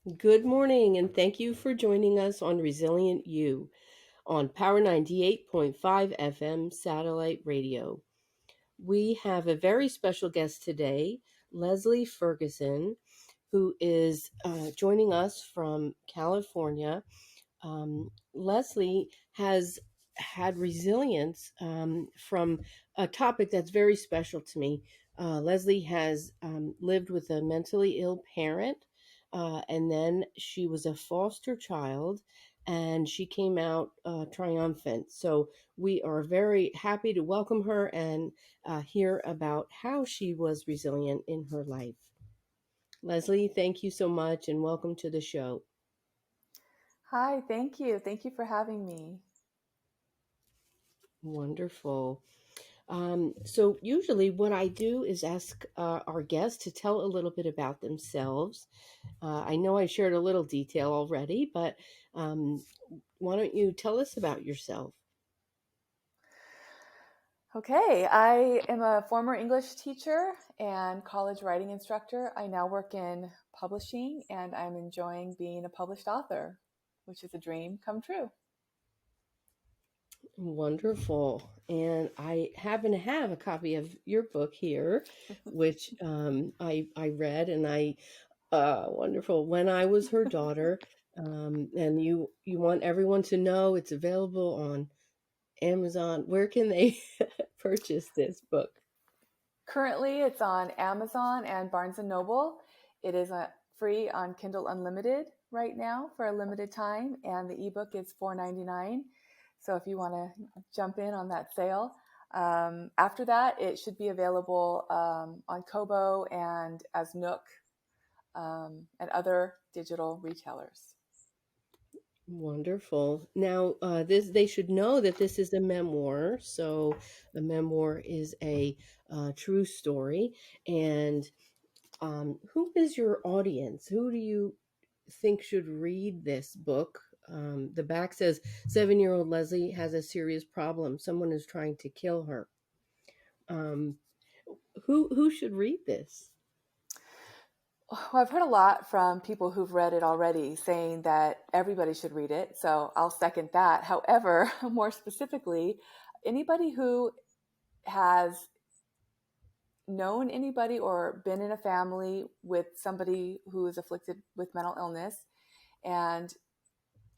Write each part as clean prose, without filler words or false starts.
Good morning, and thank you for joining us on Resilient You on Power 98.5 FM satellite radio. We have a very special guest today, Leslie Ferguson, who is joining us from California. Leslie has had resilience from a topic that's very special to me. Leslie has lived with a mentally ill parent, and then she was a foster child, and she came out triumphant. So we are very happy to welcome her and hear about how she was resilient in her life. Leslie, thank you so much, and welcome to the show. Hi, thank you. Thank you for having me. Wonderful. So usually what I do is ask our guests to tell a little bit about themselves. I know I shared a little detail already, but um, why don't you tell us about yourself? Okay, I am a former English teacher and college writing instructor. I now work in publishing and I'm enjoying being a published author, which is a dream come true. Wonderful. And I happen to have a copy of your book here, which I read, and I wonderful. When I was her daughter, and you want everyone to know it's available on Amazon. Where can they purchase this book? Currently, it's on Amazon and Barnes and Noble. It is free on Kindle Unlimited right now for a limited time, and the ebook is $4.99. So if you want to jump in on that sale, after that, it should be available on Kobo and as Nook and other digital retailers. Wonderful. Now, this they should know that this is a memoir. So, a memoir is a true story. And who is your audience? Who do you think should read this book? The back says 7-year-old Leslie has a serious problem. Someone is trying to kill her. Um, who should read this? Well, I've heard a lot from people who've read it already saying that everybody should read it. So I'll second that. However, more specifically, anybody who has known anybody or been in a family with somebody who is afflicted with mental illness, and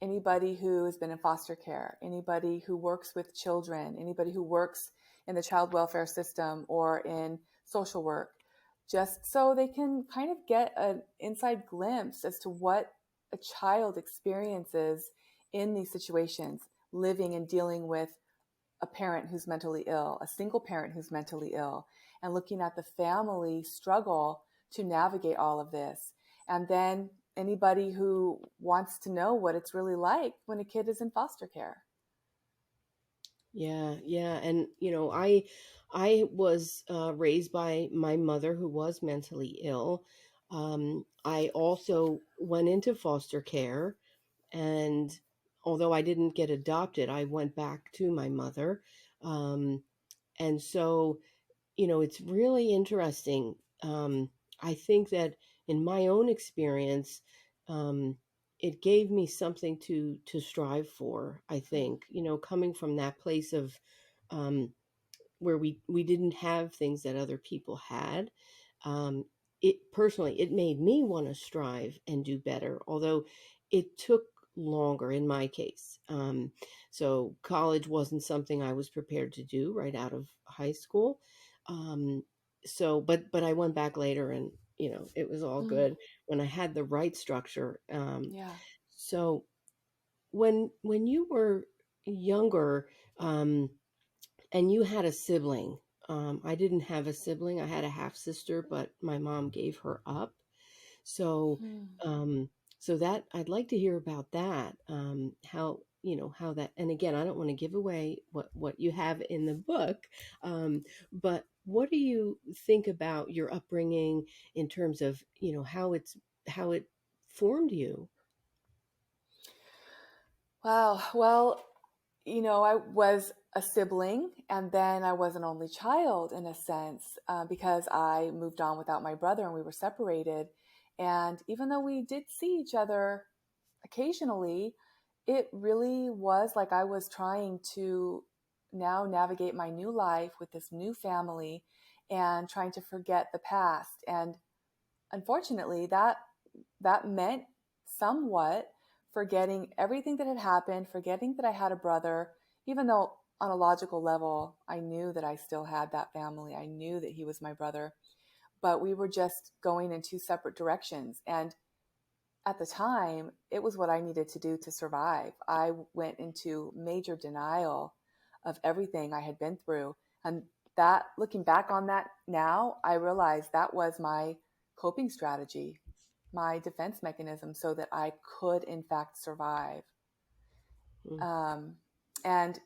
anybody who has been in foster care, anybody who works with children, anybody who works in the child welfare system or in social work, just so they can kind of get an inside glimpse as to what a child experiences in these situations, living and dealing with a parent who's mentally ill, a single parent who's mentally ill, and looking at the family struggle to navigate all of this. And then anybody who wants to know what it's really like when a kid is in foster care. Yeah, yeah, and I was raised by my mother who was mentally ill. I also went into foster care, and although I didn't get adopted, I went back to my mother. Um, and so, it's really interesting. I think that in my own experience, um, it gave me something to strive for. I think, coming from that place of um, where we didn't have things that other people had. Um, it personally, it made me want to strive and do better, although it took longer in my case. So college wasn't something I was prepared to do right out of high school. Um, but I went back later, and it was all Mm, good when I had the right structure. yeah. So when you were younger, um, and you had a sibling. I didn't have a sibling. I had a half sister, but my mom gave her up. So, Mm. um, so that I'd like to hear about that. How that. And again, I don't want to give away what you have in the book, but what do you think about your upbringing in terms of how it formed you? Wow. Well, I was a sibling and then I was an only child in a sense because I moved on without my brother and we were separated. And even though we did see each other occasionally, it really was like I was trying to now navigate my new life with this new family and trying to forget the past. And unfortunately, that meant somewhat forgetting everything that had happened, forgetting that I had a brother, even though on a logical level, I knew that I still had that family. I knew that he was my brother, but we were just going in two separate directions. And at the time, it was what I needed to do to survive. I went into major denial of everything I had been through. And that, looking back on that now, I realized that was my coping strategy, my defense mechanism, so that I could, in fact, survive. Mm. Um, and,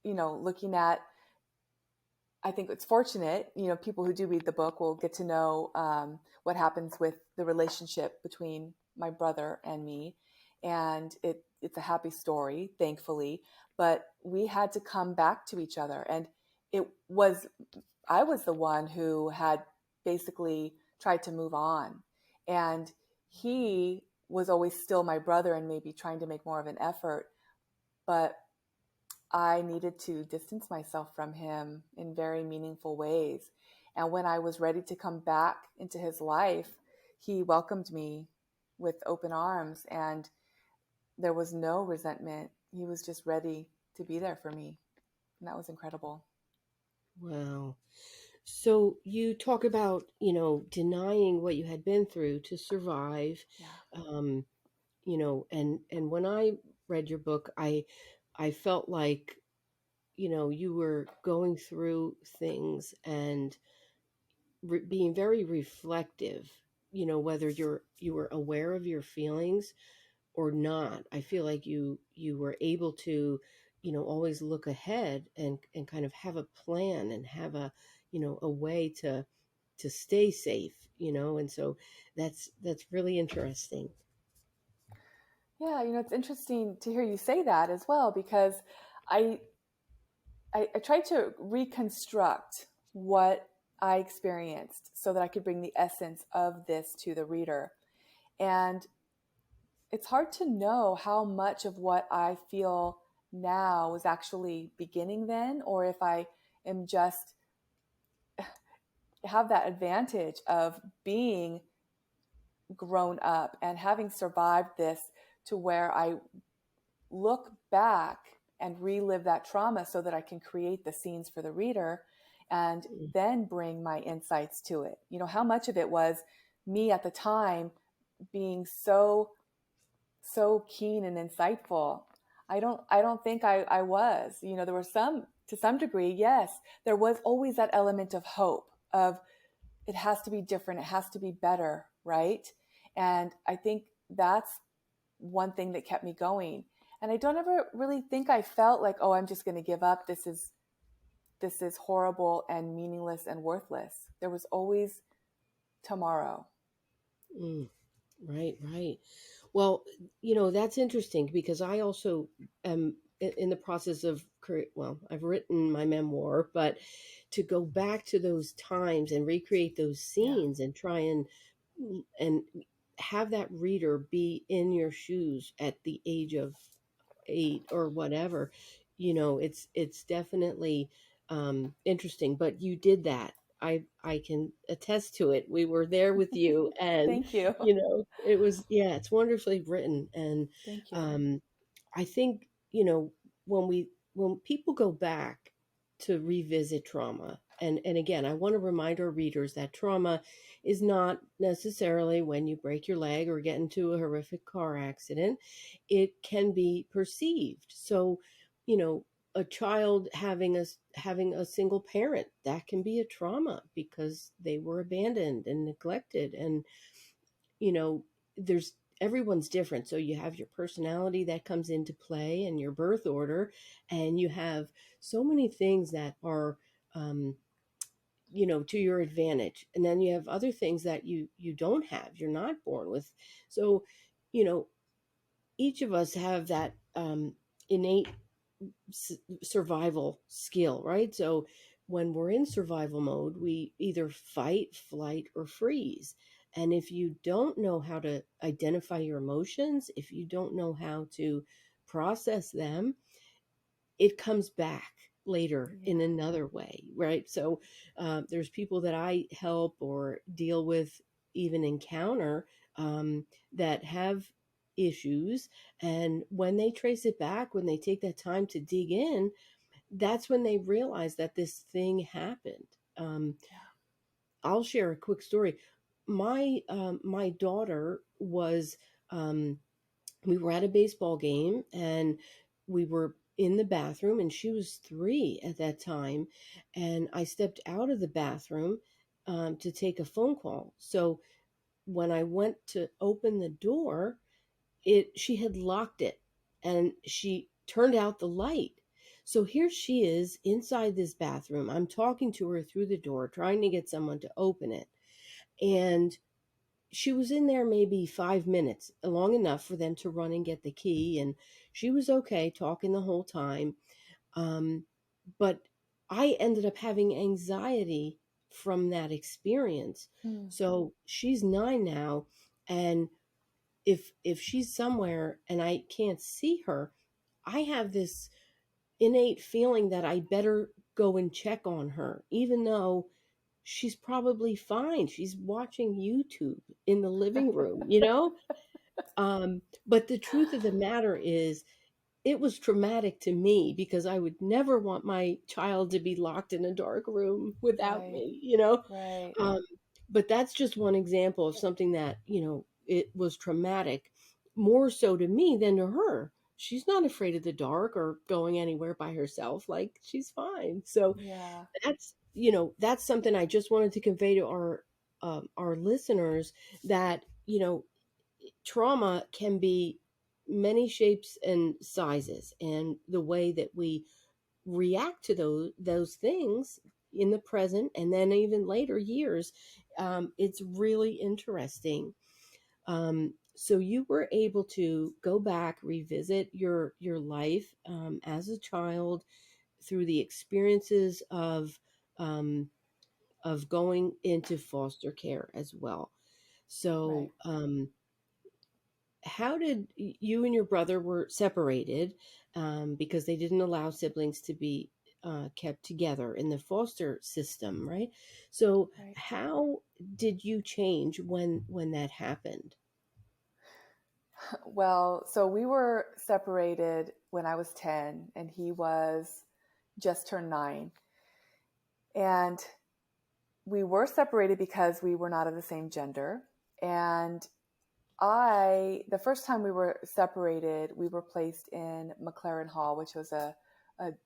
looking at, I think it's fortunate, people who do read the book will get to know what happens with the relationship between my brother and me. And it's a happy story, thankfully. But we had to come back to each other. And it was, I was the one who had basically tried to move on. And he was always still my brother and maybe trying to make more of an effort. But I needed to distance myself from him in very meaningful ways. And when I was ready to come back into his life, he welcomed me with open arms, and there was no resentment. He was just ready to be there for me. And that was incredible. Wow. So you talk about, denying what you had been through to survive. Yeah. Um, and when I read your book, I felt like, you were going through things and being very reflective, whether you were aware of your feelings or not. I feel like you were able to, always look ahead and kind of have a plan and have a, a way to stay safe, and so that's really interesting. Yeah, it's interesting to hear you say that as well, because I I tried to reconstruct what I experienced so that I could bring the essence of this to the reader. And it's hard to know how much of what I feel now was actually beginning then, or if I am just have that advantage of being grown up and having survived this to where I look back and relive that trauma so that I can create the scenes for the reader and Mm. then bring my insights to it. How much of it was me at the time being so keen and insightful. I don't think I was. There were some, to some degree, yes, there was always that element of hope of it has to be different, it has to be better, right? And I think that's one thing that kept me going. And I don't ever really think I felt like, oh, I'm just going to give up. This is horrible and meaningless and worthless. There was always tomorrow. Mm. Right, right. Well, that's interesting because I also am in the process of well, I've written my memoir, but to go back to those times and recreate those Yeah. scenes and try and have that reader be in your shoes at the age of 8 or whatever, it's definitely interesting, but you did that. I can attest to it. We were there with you, and Thank you. it was, yeah, it's wonderfully written. And Thank you. um I think, when people go back to revisit trauma, and again, I want to remind our readers that trauma is not necessarily when you break your leg or get into a horrific car accident. It can be perceived. So, you know, a child having a single parent, that can be a trauma because they were abandoned and neglected. And, you know, there's everyone's different. So you have your personality that comes into play and your birth order, and you have so many things that are um to your advantage, and then you have other things that you don't have, you're not born with. So, you know each of us have that innate survival skill, right? So when we're in survival mode, we either fight, flight, or freeze. And if you don't know how to identify your emotions, if you don't know how to process them, it comes back later in Yeah. another way, right? So there's people that I help or deal with, even encounter, that have issues. And when they trace it back, when they take that time to dig in, that's when they realize that this thing happened. Um, Yeah. I'll share a quick story. My daughter was, um, we were at a baseball game, and we were in the bathroom, and she was 3 at that time, and I stepped out of the bathroom to take a phone call. So when I went to open the door, it she had locked it, and she turned out the light. So here she is inside this bathroom. I'm talking to her through the door, trying to get someone to open it. And she was in there maybe 5 minutes, long enough for them to run and get the key. And she was okay talking the whole time. Um, but I ended up having anxiety from that experience. Mm. So she's 9 now. And if she's somewhere and I can't see her, I have this innate feeling that I better go and check on her, even though she's probably fine. She's watching YouTube in the living room, you know? But the truth of the matter is, it was traumatic to me because I would never want my child to be locked in a dark room without Right. me, you know? Right. Um, but that's just one example of something that, it was traumatic, more so to me than to her. She's not afraid of the dark or going anywhere by herself. Like, she's fine. So Yeah. that's something I just wanted to convey to our listeners, that, trauma can be many shapes and sizes, and the way that we react to those things in the present and then even later years, it's really interesting. So you were able to go back, revisit your life as a child through the experiences um, of going into foster care as well. Right. So how did you and your brother were separated, because they didn't allow siblings to be kept together in the foster system, right? So Right. how did you change when that happened? Well, so we were separated when I was 10 and he was just turned 9. And we were separated because we were not of the same gender. And the first time we were separated, we were placed in McLaren Hall, which was a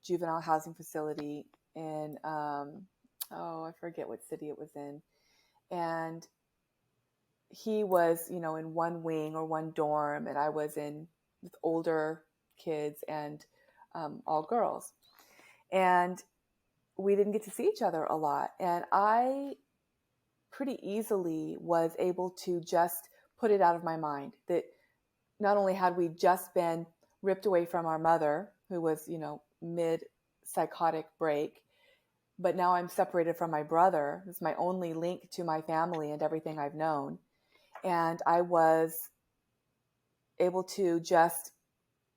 juvenile housing facility in, oh, I forget what city it was in. And he was, in one wing or one dorm, and I was in with older kids and all girls. And we didn't get to see each other a lot. And I pretty easily was able to just put it out of my mind that not only had we just been ripped away from our mother, who was, mid psychotic break, but now I'm separated from my brother. It's my only link to my family and everything I've known. And I was able to just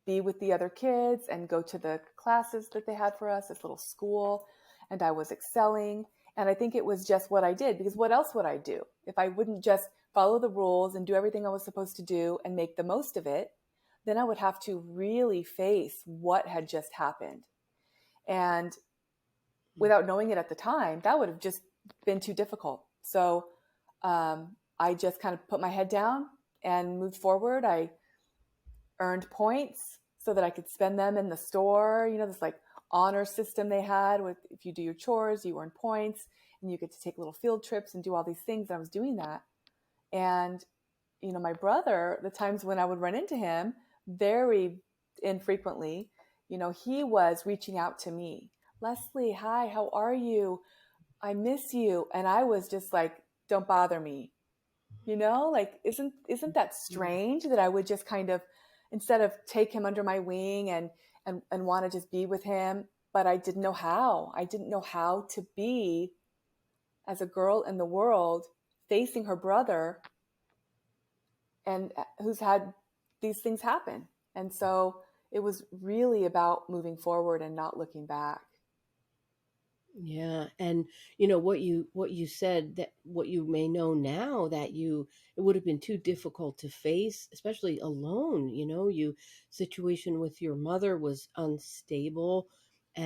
be with the other kids and go to the classes that they had for us, this little school. And I was excelling. And I think it was just what I did, because what else would I do if I wouldn't just follow the rules and do everything I was supposed to do and make the most of it? Then I would have to really face what had just happened. And without knowing it at the time, that would have just been too difficult. So I just kind of put my head down and moved forward. I earned points so that I could spend them in the store. This like honor system they had with, if you do your chores, you earn points and you get to take little field trips and do all these things. And I was doing that. And, my brother, the times when I would run into him very infrequently, he was reaching out to me. Leslie, hi, how are you? I miss you. And I was just like, don't bother me. Like, isn't that strange that I would just kind of, instead of take him under my wing and want to just be with him, but I didn't know how. I didn't know how to be as a girl in the world facing her brother and who's had these things happen. And so it was really about moving forward and not looking back. Yeah, and what you said, that what you may know now, that you it would have been too difficult to face, especially alone. You situation with your mother was unstable,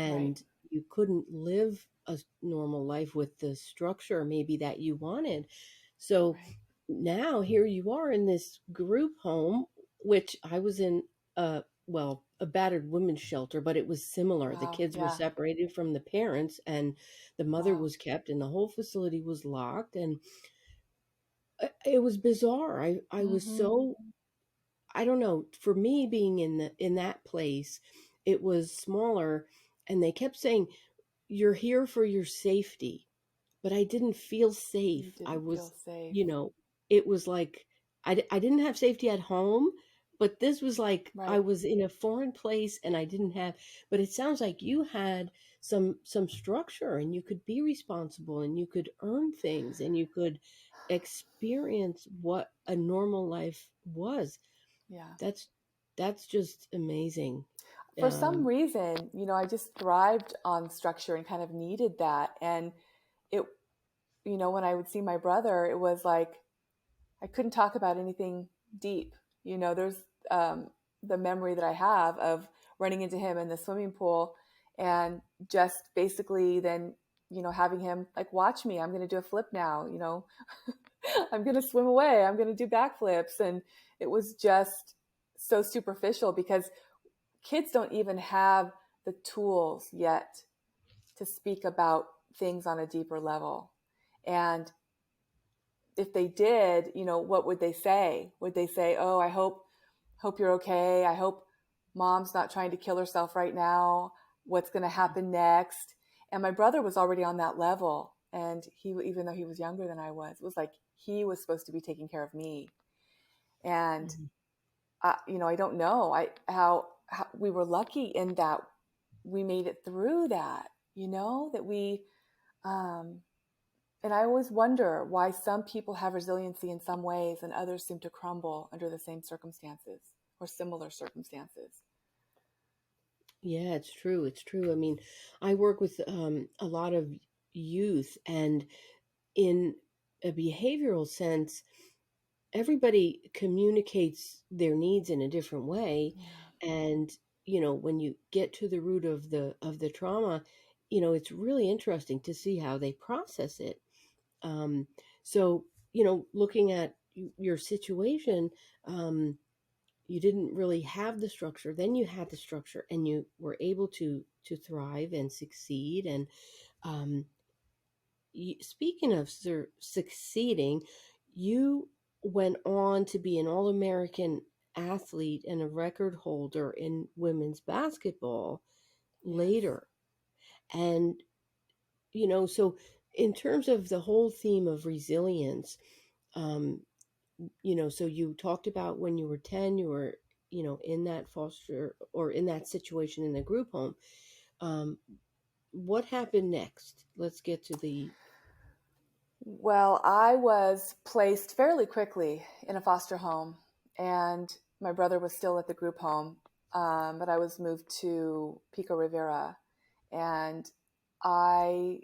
Right. and you couldn't live a normal life with the structure maybe that you wanted. So Right. now here you are in this group home, which I was in. A battered women's shelter, but it was similar. The Wow. kids were Yeah. separated from the parents, and the mother Wow. was kept, and the whole facility was locked. And it was bizarre. I was Mm-hmm. so, I don't know, for me being in that place, it was smaller, and they kept saying, "You're here for your safety." But I didn't feel You safe. I didn't feel was, safe. you know, it was like I didn't have safety at home, but this was like I Right. was in a foreign place and I didn't have, but it sounds like you had some structure, and you could be responsible, and you could earn things, and you could experience what a normal life was. Yeah. That's that's just amazing. For some Um, reason, I just thrived on structure and kind of needed that. And it, when I would see my brother, it was like I couldn't talk about anything deep. There's the memory that I have of running into him in the swimming pool and just basically then, having him like, watch me, I'm going to do a flip now, I'm going to swim away, I'm going to do backflips. And it was just so superficial because kids don't even have the tools yet to speak about things on a deeper level. And if they did, what would they say? Would they say, "Oh, I hope you're okay. I hope mom's not trying to kill herself right now. What's going to happen next?" And my brother was already on that level, and even though he was younger than I was, it was like he was supposed to be taking care of me. And mhm. I don't know how we were lucky in that we made it through that. That we um, and I always wonder why some people have resiliency in some ways and others seem to crumble under the same circumstances or similar circumstances. Yeah, it's true. It's true. I mean, I work with a lot of youth, and in a behavioral sense, everybody communicates their needs in a different way. Yeah. And, when you get to the root of the trauma, it's really interesting to see how they process it. Um, so, looking at your situation, um, you didn't really have the structure, then you had the structure, and you were able to thrive and succeed. And um, speaking of succeeding, you went on to be an all-American athlete and a record holder in women's basketball Yes. later. And so in terms of the whole theme of resilience, um, so you talked about when you were 10, you were, in that foster or in that situation in the group home. Um, what happened next? Let's get to the. Well, I was placed fairly quickly in a foster home, and my brother was still at the group home, but I was moved to Pico Rivera, and I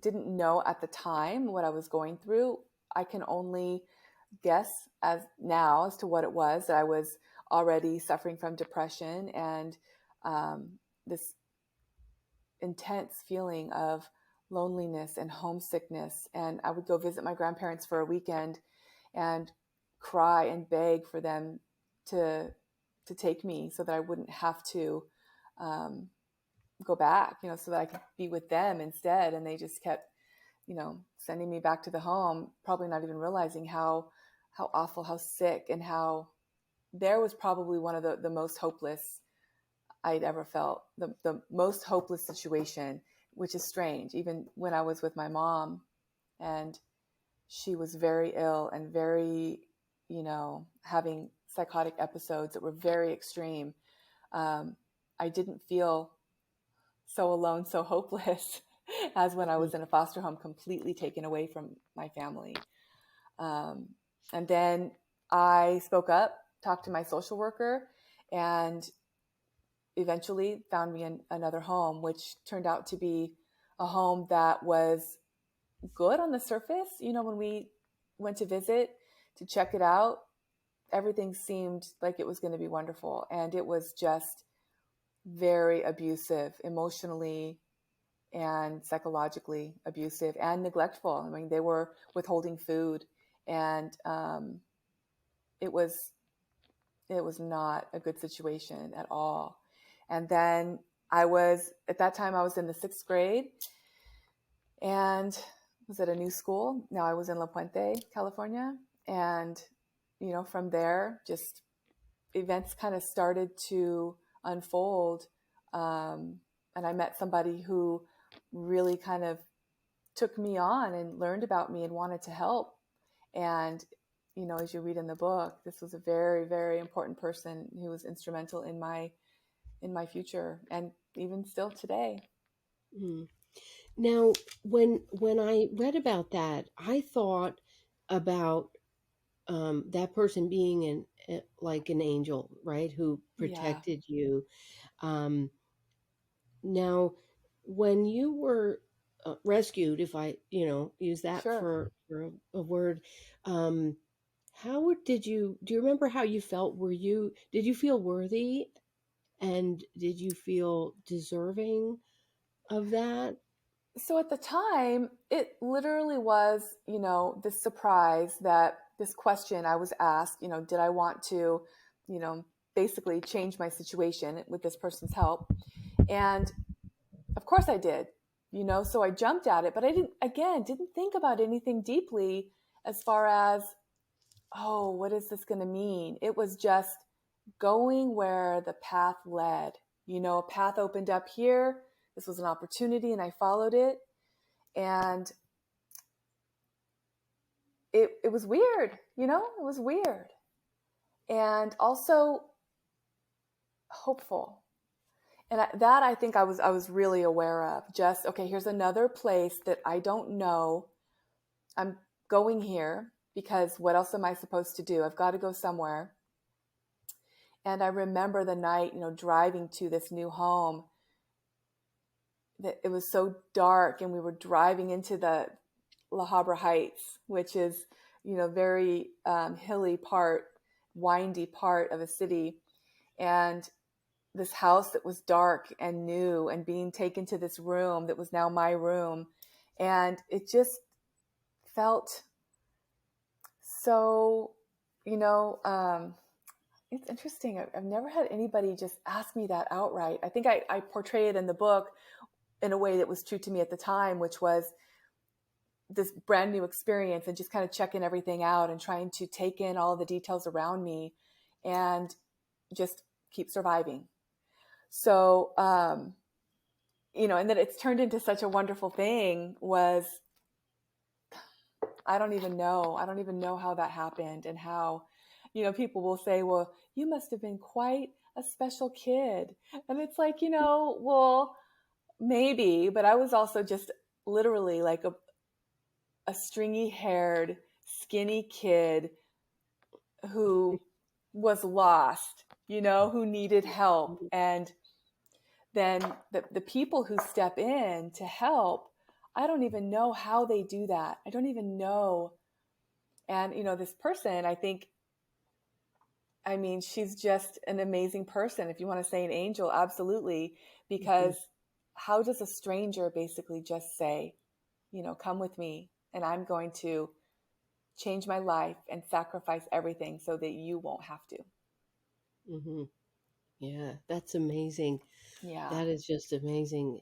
didn't know at the time what I was going through. I can only guess as to what it was, that I was already suffering from depression and this intense feeling of loneliness and homesickness. And I would go visit my grandparents for a weekend and cry and beg for them to take me so that I wouldn't have to um, go back, so that I could be with them instead. And they just kept, sending me back to the home, probably not even realizing how awful, how sick, and how there was probably one of the most hopeless I'd ever felt, the most hopeless situation, which is strange. Even when I was with my mom and she was very ill and very, having psychotic episodes that were very extreme, I didn't feel so alone, so hopeless. as when I Mhm. was in a foster home, completely taken away from my family. Um, and then I spoke up, talked to my social worker, and eventually found me another home, which turned out to be a home that was good on the surface. When we went to visit to check it out, everything seemed like it was going to be wonderful. And it was just very abusive, emotionally and psychologically abusive and neglectful. I mean, they were withholding food, and it was it was not a good situation at all. And then at that time, I was in the sixth grade and was at a new school. Now I was in La Puente, California. And, from there, just events kind of started to unfold. And I met somebody who really kind of took me on and learned about me and wanted to help. And, as you read in the book, this was a very, very important person who was instrumental in my future and even still today. Mhm. Now, when I read about that, I thought about that person being like an angel, right, who Yeah, protected you. Um, Now, when you were rescued, if I, use that sure. for a word, um, did you, do you remember how you felt? Did you feel worthy, and did you feel deserving of that? So at the time, it literally was, this surprise that this question I was asked, did I want to, you know, basically change my situation with this person's help? And of course I did, so I jumped at it, but I didn't think about anything deeply as far as, oh, what is this going to mean? It was just going where the path led. A path opened up here. This was an opportunity and I followed it. And it was weird, it was weird. And also hopeful. And that I think I was really aware of. Just, okay, here's another place that I don't know. I'm going here because what else am I supposed to do? I've got to go somewhere. And I remember the night, driving to this new home, that it was so dark and we were driving into the La Habra Heights, which is, very hilly part, windy part of a city. And this house that was dark and new and being taken to this room that was now my room. And it just felt so, you know, um, it's interesting. I've never had anybody just ask me that outright. I think I portray it in the book in a way that was true to me at the time, which was this brand new experience and just kind of checking everything out and trying to take in all the details around me and just keep surviving. So, and that it's turned into such a wonderful thing was, I don't even know. I don't even know how that happened and how, people will say, well, you must have been quite a special kid. And it's like, well, maybe, but I was also just literally like a stringy haired, skinny kid who was lost, who needed help. And then the people who step in to help, I don't even know how they do that. I don't even know. And, this person, I mean, she's just an amazing person. If you want to say an angel, absolutely. Mhm. Because how does a stranger basically just say, come with me and I'm going to change my life and sacrifice everything so that you won't have to? Mhm. Yeah, that's amazing. Yeah. That is just amazing.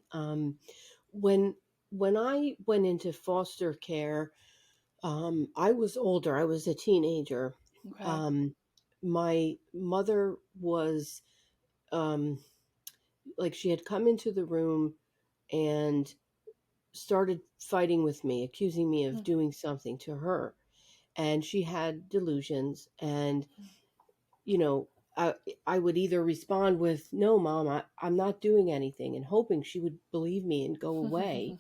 When when I went into foster care, I was older. I was a teenager. Okay. Um, my mother was like, she had come into the room and started fighting with me, accusing me of doing something to her. And she had delusions. And, you know, I would either respond with, "No, mom, I'm not doing anything," and hoping she would believe me and go away.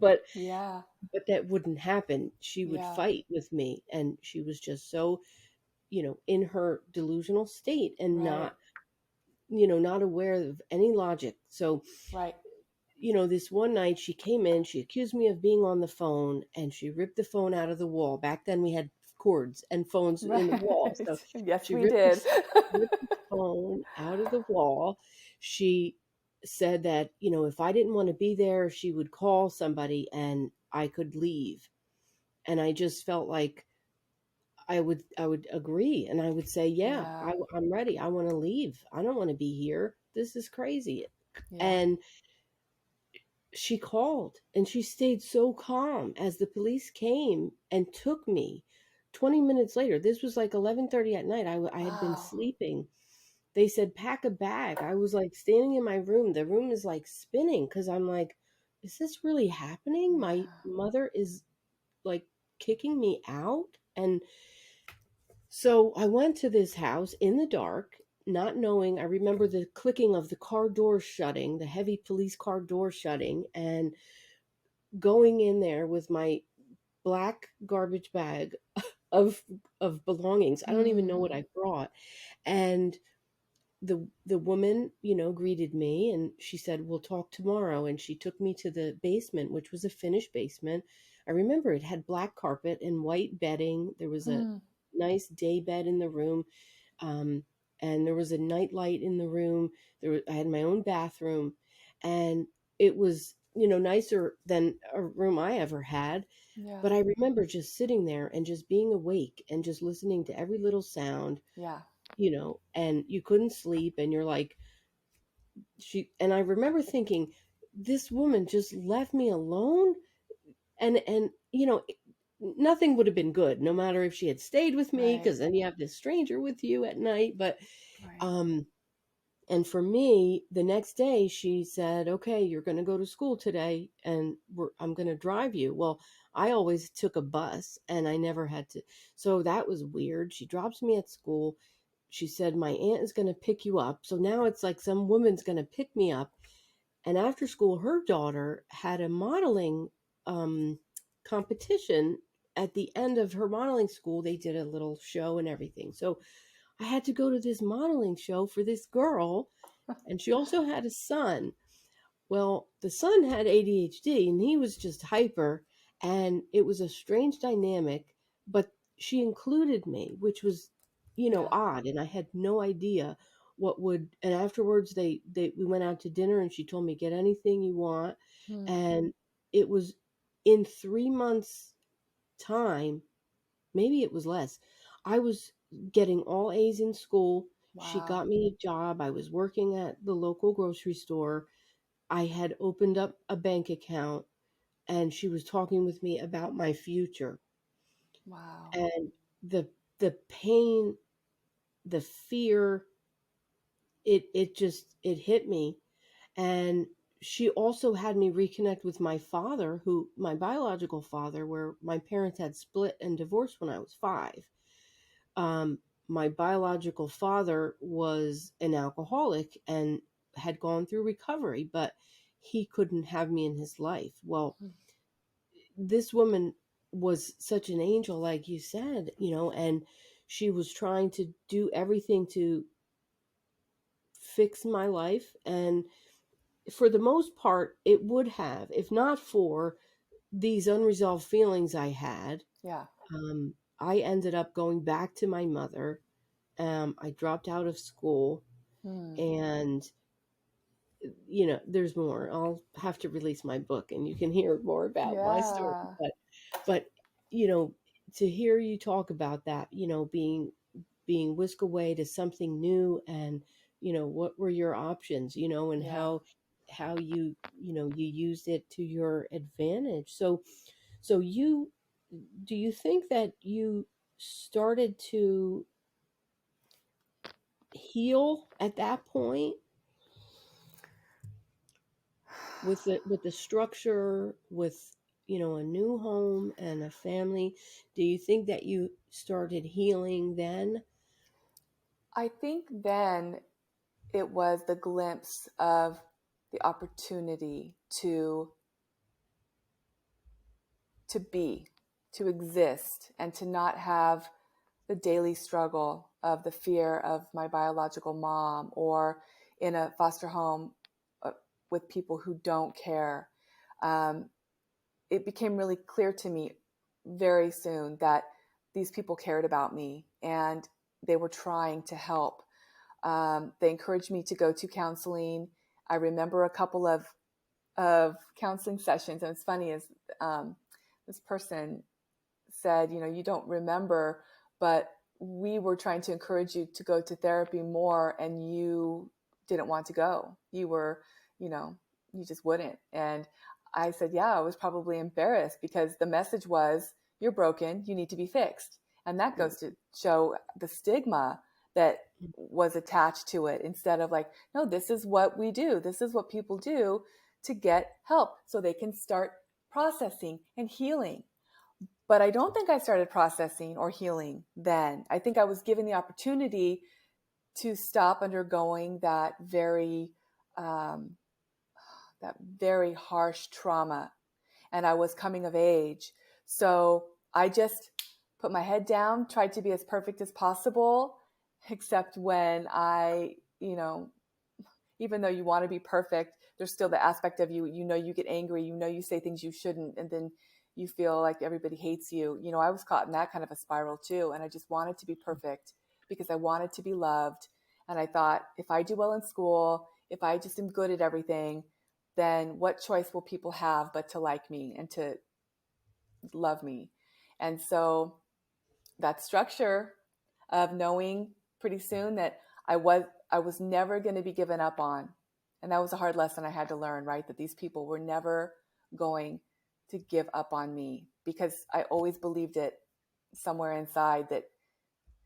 but Yeah. but that wouldn't happen. She would Yeah. fight with me, and she was just so, in her delusional state and Right. not aware of any logic. So, Right. this one night she came in, she accused me of being on the phone, and she ripped the phone out of the wall. Back then we had cords and phones in the wall. So Right. Yes, she we did. ripped the phone out of the wall. She said that, if I didn't want to be there, she would call somebody and I could leave. And I just felt like I would agree, and I would say, "Yeah, Yeah. I'm ready. I want to leave. I don't want to be here. This is crazy." Yeah. And she called, and she stayed so calm as the police came and took me. 20 minutes later, this was like 11:30 at night. I had been Wow. sleeping. They said, "Pack a bag." I was like standing in my room. The room is like spinning because I'm like, "Is this really happening? My Yeah. mother is like kicking me out?" And so I went to this house in the dark, not knowing. I remember the clicking of the car door shutting, the heavy police car door shutting, and going in there with my black garbage bag of belongings. I don't even know what Hmm. I brought. And the woman, greeted me, and she said, "We'll talk tomorrow." And she took me to the basement, which was a finished basement. I remember it had black carpet and white bedding. There was a Hmm. nice day bed in the room, um, and there was a night light in the room. I had my own bathroom, and it was, nicer than a room I ever had. Yeah. But I remember just sitting there and just being awake and just listening to every little sound, Yeah. and you couldn't sleep, and you're like, and I remember thinking, this woman just left me alone, and nothing would have been good no matter if she had stayed with me, Right. because then you have this stranger with you at night. But Right. um and for me, the next day she said, "Okay, you're going to go to school today, and I'm going to drive you." Well, I always took a bus, and I never had to. So that was weird. She drops me at school. She said, "My aunt is going to pick you up." So now it's like some woman's going to pick me up. And after school, her daughter had a modeling um, competition. At the end of her modeling school, they did a little show and everything. So I had to go to this modeling show for this girl, and she also had a son. Well, the son had ADHD and he was just hyper, and it was a strange dynamic, but she included me, which was, Yeah. odd, and I had no idea what would. And afterwards we went out to dinner, and she told me, "Get anything you want." Hmm. And it was in 3 months time, maybe it was less. I was getting all A's in school. She Wow. got me a job. I was working at the local grocery store. I had opened up a bank account, and she was talking with me about my future. Wow. And the pain, the fear, it hit me. And she also had me reconnect with my father, who my biological father, where my parents had split and divorced when I was 5. um, my biological father was an alcoholic and had gone through recovery, but he couldn't have me in his life. Well, Hmm. this woman was such an angel, like you said, and she was trying to do everything to fix my life. And for the most part, it would have, if not for these unresolved feelings I had. Yeah. I ended up going back to my mother. I dropped out of school, Hmm. and there's more. I'll have to release my book, and you can hear more about my story. Yeah. But you know, to hear you talk about that, being whisked away to something new, and what were your options, and Yeah. how you used it to your advantage. So you do you think that you started to heal at that point with the structure, with a new home and a family? Do you think that you started healing then? I think then it was the glimpse of the opportunity to be, to exist, and to not have the daily struggle of the fear of my biological mom, or in a foster home uh, with people who don't care. Um, it became really clear to me very soon that these people cared about me and they were trying to help. They encouraged me to go to counseling. I remember a couple of counseling sessions, and it's funny is um, this person said, you don't remember, but we were trying to encourage you to go to therapy more, and you didn't want to go. You were, you know, you just wouldn't. And I said, yeah, I was probably embarrassed because the message was, you're broken, you need to be fixed. And that goes to show the stigma that was attached to it, instead of like, no, this is what we do. This is what people do to get help so they can start processing and healing. But I don't think I started processing or healing then. I think I was given the opportunity to stop undergoing um, that very harsh trauma, and I was coming of age. So I just put my head down, tried to be as perfect as possible, except when even though you want to be perfect, there's still the aspect of you, you get angry, you say things you shouldn't, and then you feel like everybody hates you. I was caught in that kind of a spiral too. And I just wanted to be perfect because I wanted to be loved. And I thought, if I do well in school, if I just am good at everything, then what choice will people have but to like me and to love me? And so that structure of knowing pretty soon that I was I was never going to be given up on. And that was a hard lesson I had to learn, right? That these people were never going to give up on me, because I always believed it somewhere inside that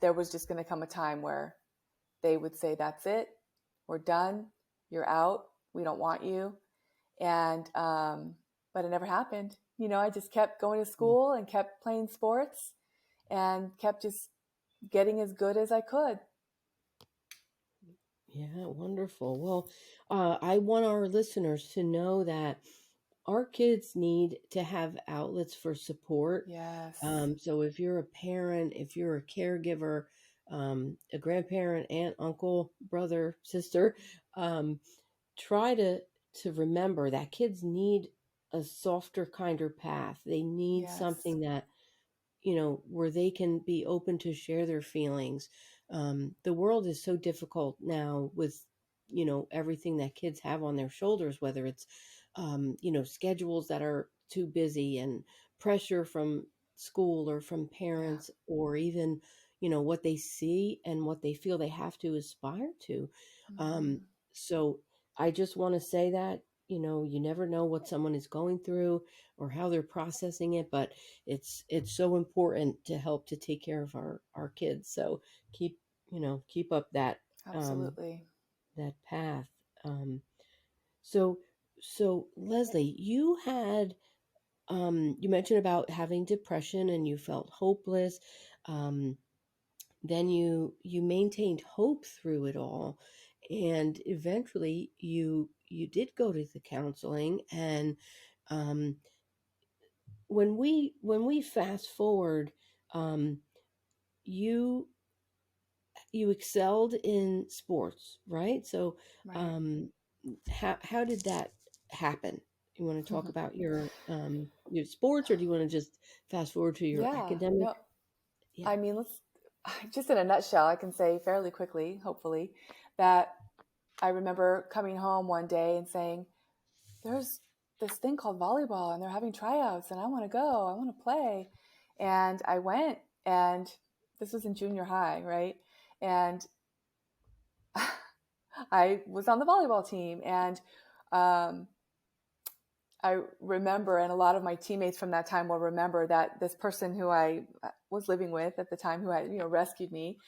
there was just going to come a time where they would say, that's it, we're done, you're out, we don't want you. And but it never happened. I just kept going to school and kept playing sports and kept just getting as good as I could. Yeah, wonderful. Well, I want our listeners to know that our kids need to have outlets for support. Yes. So if you're a parent, if you're a caregiver, a grandparent, aunt, uncle, brother, sister, um, try to remember that kids need a softer, kinder path. They need Yes. something that, where they can be open to share their feelings. The world is so difficult now with, everything that kids have on their shoulders, whether it's, schedules that are too busy and pressure from school or from Yeah. parents, or even, what they see and what they feel they have to aspire to. Um, Mm-hmm. so I just want to say that, you never know what someone is going through or how they're processing it, but it's so important to help to take care of our kids. So keep keep up um Absolutely. that path. Um so so Leslie, you mentioned about having depression and you felt hopeless. Then you maintained hope through it all, and eventually you did go to the counseling. And um when we fast forward, um you you excelled in sports, right? So, Right. um, how did that happen? You want to talk about your sports, or do you want to just fast forward to your Yeah. academic? No, Yeah. I mean, let's just in a nutshell, I can say fairly quickly, hopefully, that I remember coming home one day and saying, there's this thing called volleyball and they're having tryouts and I want to go, I want to play. And I went, and this was in junior high, right? And I was on the volleyball team, and um, I remember, and a lot of my teammates from that time will remember, that this person who I was living with at the time, who had rescued me,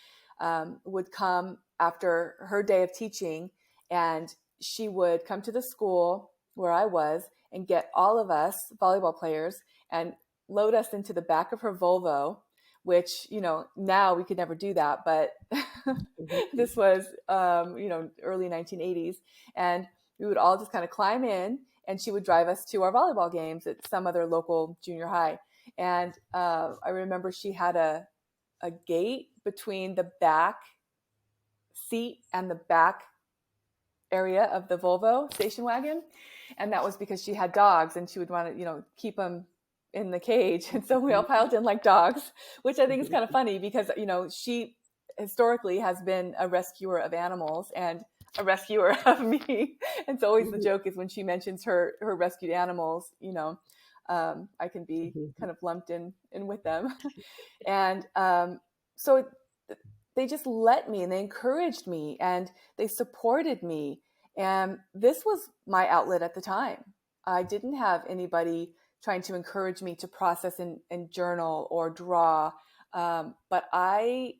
would come after her day of teaching, and she would come to the school where I was and get all of us volleyball players and load us into the back of her Volvo which, now we could never do that. But Mhm. this was, early 1980s. And we would all just kind of climb in, and she would drive us to our volleyball games at some other local junior high. And I remember she had a gate between the back seat and the back area of the Volvo station wagon. And that was because she had dogs and she would want to, keep them in the cage. And so we all piled in like dogs, which I think is kind of funny because, she historically has been a rescuer of animals and a rescuer of me. And so always the joke is when she mentions her rescued animals, I can be kind of lumped in with them. And so they just let me, and they encouraged me, and they supported me. And this was my outlet at the time. I didn't have anybody trying to encourage me to process and journal or draw. But I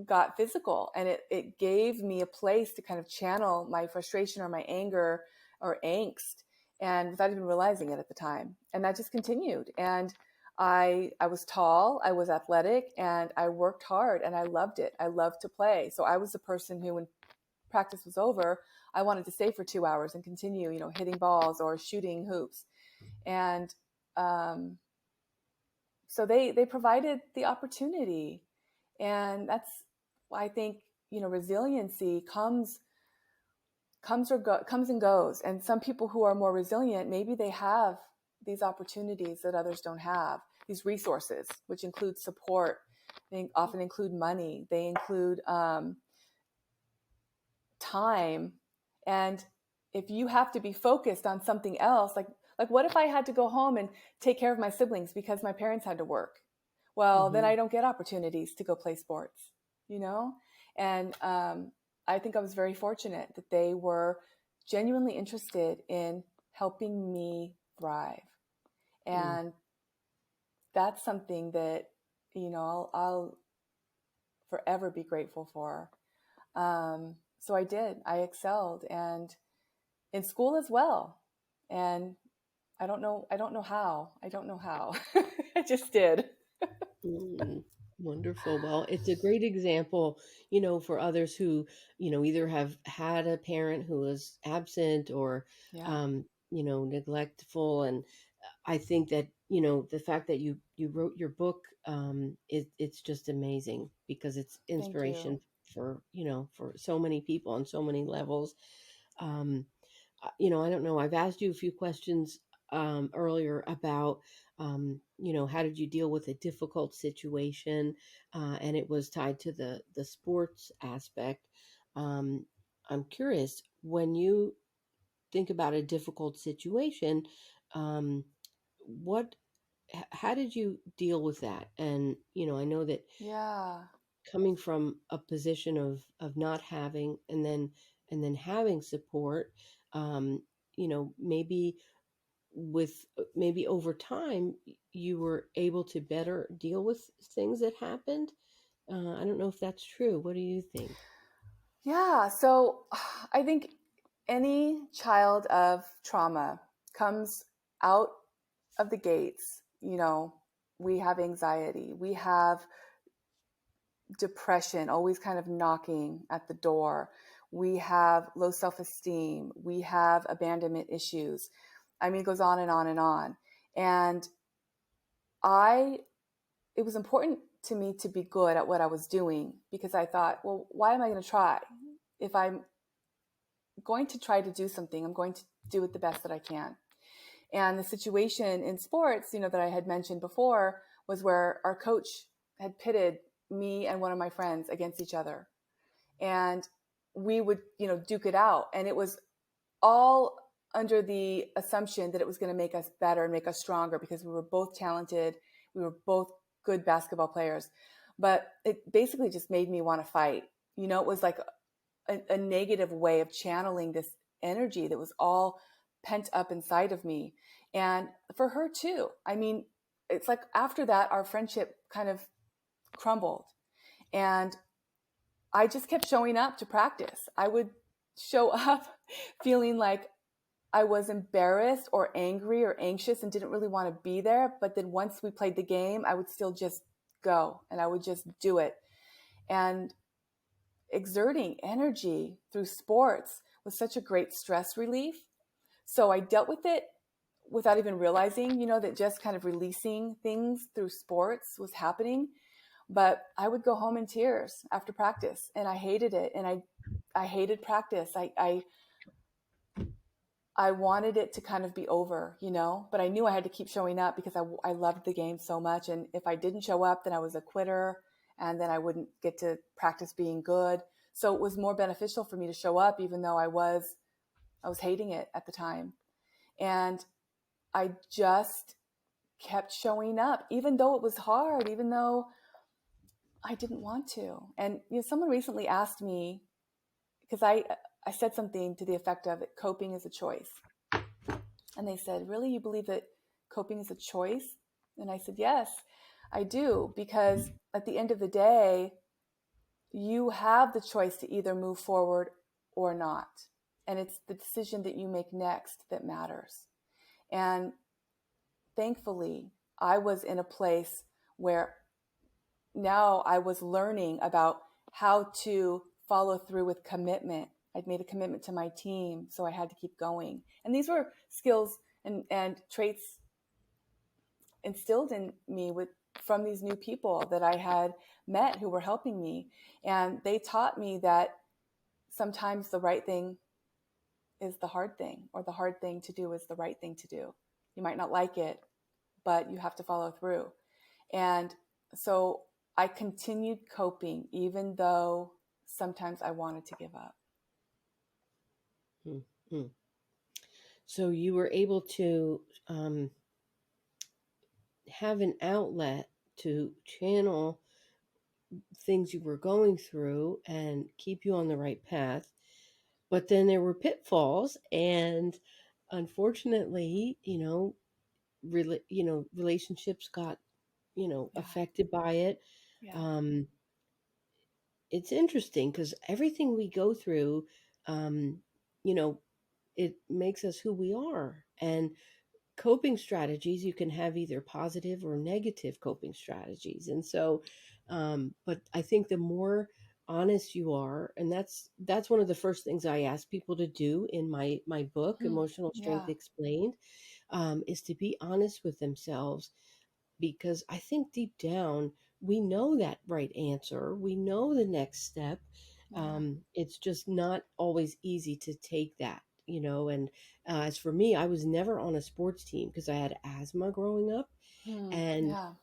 got physical, and it gave me a place to kind of channel my frustration or my anger or angst, and without even realizing it at the time. And that just continued. And I was tall, I was athletic, and I worked hard, and I loved it. I loved to play. So I was the person who, when practice was over, I wanted to stay for 2 hours and continue, hitting balls or shooting hoops. And so they provided the opportunity. And that's why I think, resiliency comes and goes. And some people who are more resilient, maybe they have these opportunities that others don't have, these resources, which include support. They often include money. They include time. And if you have to be focused on something else, like what if I had to go home and take care of my siblings because my parents had to work? Well, then I Mhm. don't get opportunities to go play sports, And I think I was very fortunate that they were genuinely interested in helping me thrive. Mm. And that's something that, I'll forever be grateful for. So I did. I excelled, and in school as well. And I don't know. I don't know how. I don't know how. I just did. Mm, wonderful. Well, it's a great example, for others who, either have had a parent who was absent or, Yeah. neglectful. And I think that, the fact that you wrote your book, it's just amazing because it's Thank you. inspiration for, for so many people on so many levels. Um, I don't know. I've asked you a few questions earlier about, how did you deal with a difficult situation, and it was tied to the sports aspect. Um, I'm curious when you think about a difficult situation, um, what, how did you deal with that? And I know that Yeah. coming from a position of not having and then having support, um maybe with maybe over time you were able to better deal with things that happened. I don't know if that's true. What do you think? Yeah. So I think any child of trauma comes out of the gates. We have anxiety, we have depression always kind of knocking at the door. We have low self esteem. We have abandonment issues. I mean, it goes on and on and on. And I, it was important to me to be good at what I was doing because I thought, well, why am I going to try? If I'm going to try to do something, I'm going to do it the best that I can. And the situation in sports, that I had mentioned before was where our coach had pitted me and one of my friends against each other. And we would, duke it out. And it was all under the assumption that it was going to make us better and make us stronger because we were both talented. We were both good basketball players. But it basically just made me want to fight. It was like a negative way of channeling this energy that was all pent up inside of me. And for her too. I mean, it's like after that, our friendship kind of crumbled. And I just kept showing up to practice. I would show up feeling like I was embarrassed or angry or anxious and didn't really want to be there. But then once we played the game, I would still just go and I would just do it. And exerting energy through sports was such a great stress relief. So I dealt with it without even realizing, that just kind of releasing things through sports was happening. But I would go home in tears after practice, and I hated it. And I hated practice. I wanted it to kind of be over, but I knew I had to keep showing up because I loved the game so much. And if I didn't show up, then I was a quitter, and then I wouldn't get to practice being good. So it was more beneficial for me to show up, even though I was hating it at the time. And I just kept showing up, even though it was hard, even though I didn't want to. And someone recently asked me, because I said something to the effect of coping is a choice. And they said, really, you believe that coping is a choice? And I said, yes, I do, because at the end of the day, you have the choice to either move forward or not. And it's the decision that you make next that matters. And thankfully, I was in a place where now I was learning about how to follow through with commitment. I'd made a commitment to my team, so I had to keep going. And these were skills and traits instilled in me from these new people that I had met who were helping me. And they taught me that sometimes the right thing is the hard thing, or the hard thing to do is the right thing to do. You might not like it, but you have to follow through. And so I continued coping, even though sometimes I wanted to give up. Mhm. So you were able to have an outlet to channel things you were going through and keep you on the right path. But then there were pitfalls, and unfortunately, relationships got, Yeah. affected by it. Yeah. Um, it's interesting because everything we go through, um, you know, it makes us who we are. And coping strategies, you can have either positive or negative coping strategies. And so, but I think the more honest you are, and that's one of the first things I ask people to do in my book, Emotional Strength Yeah. Explained, is to be honest with themselves, because I think deep down we know that right answer. We know the next step. Yeah. It's just not always easy to take that, And as for me, I was never on a sports team because I had asthma growing up, and Yeah.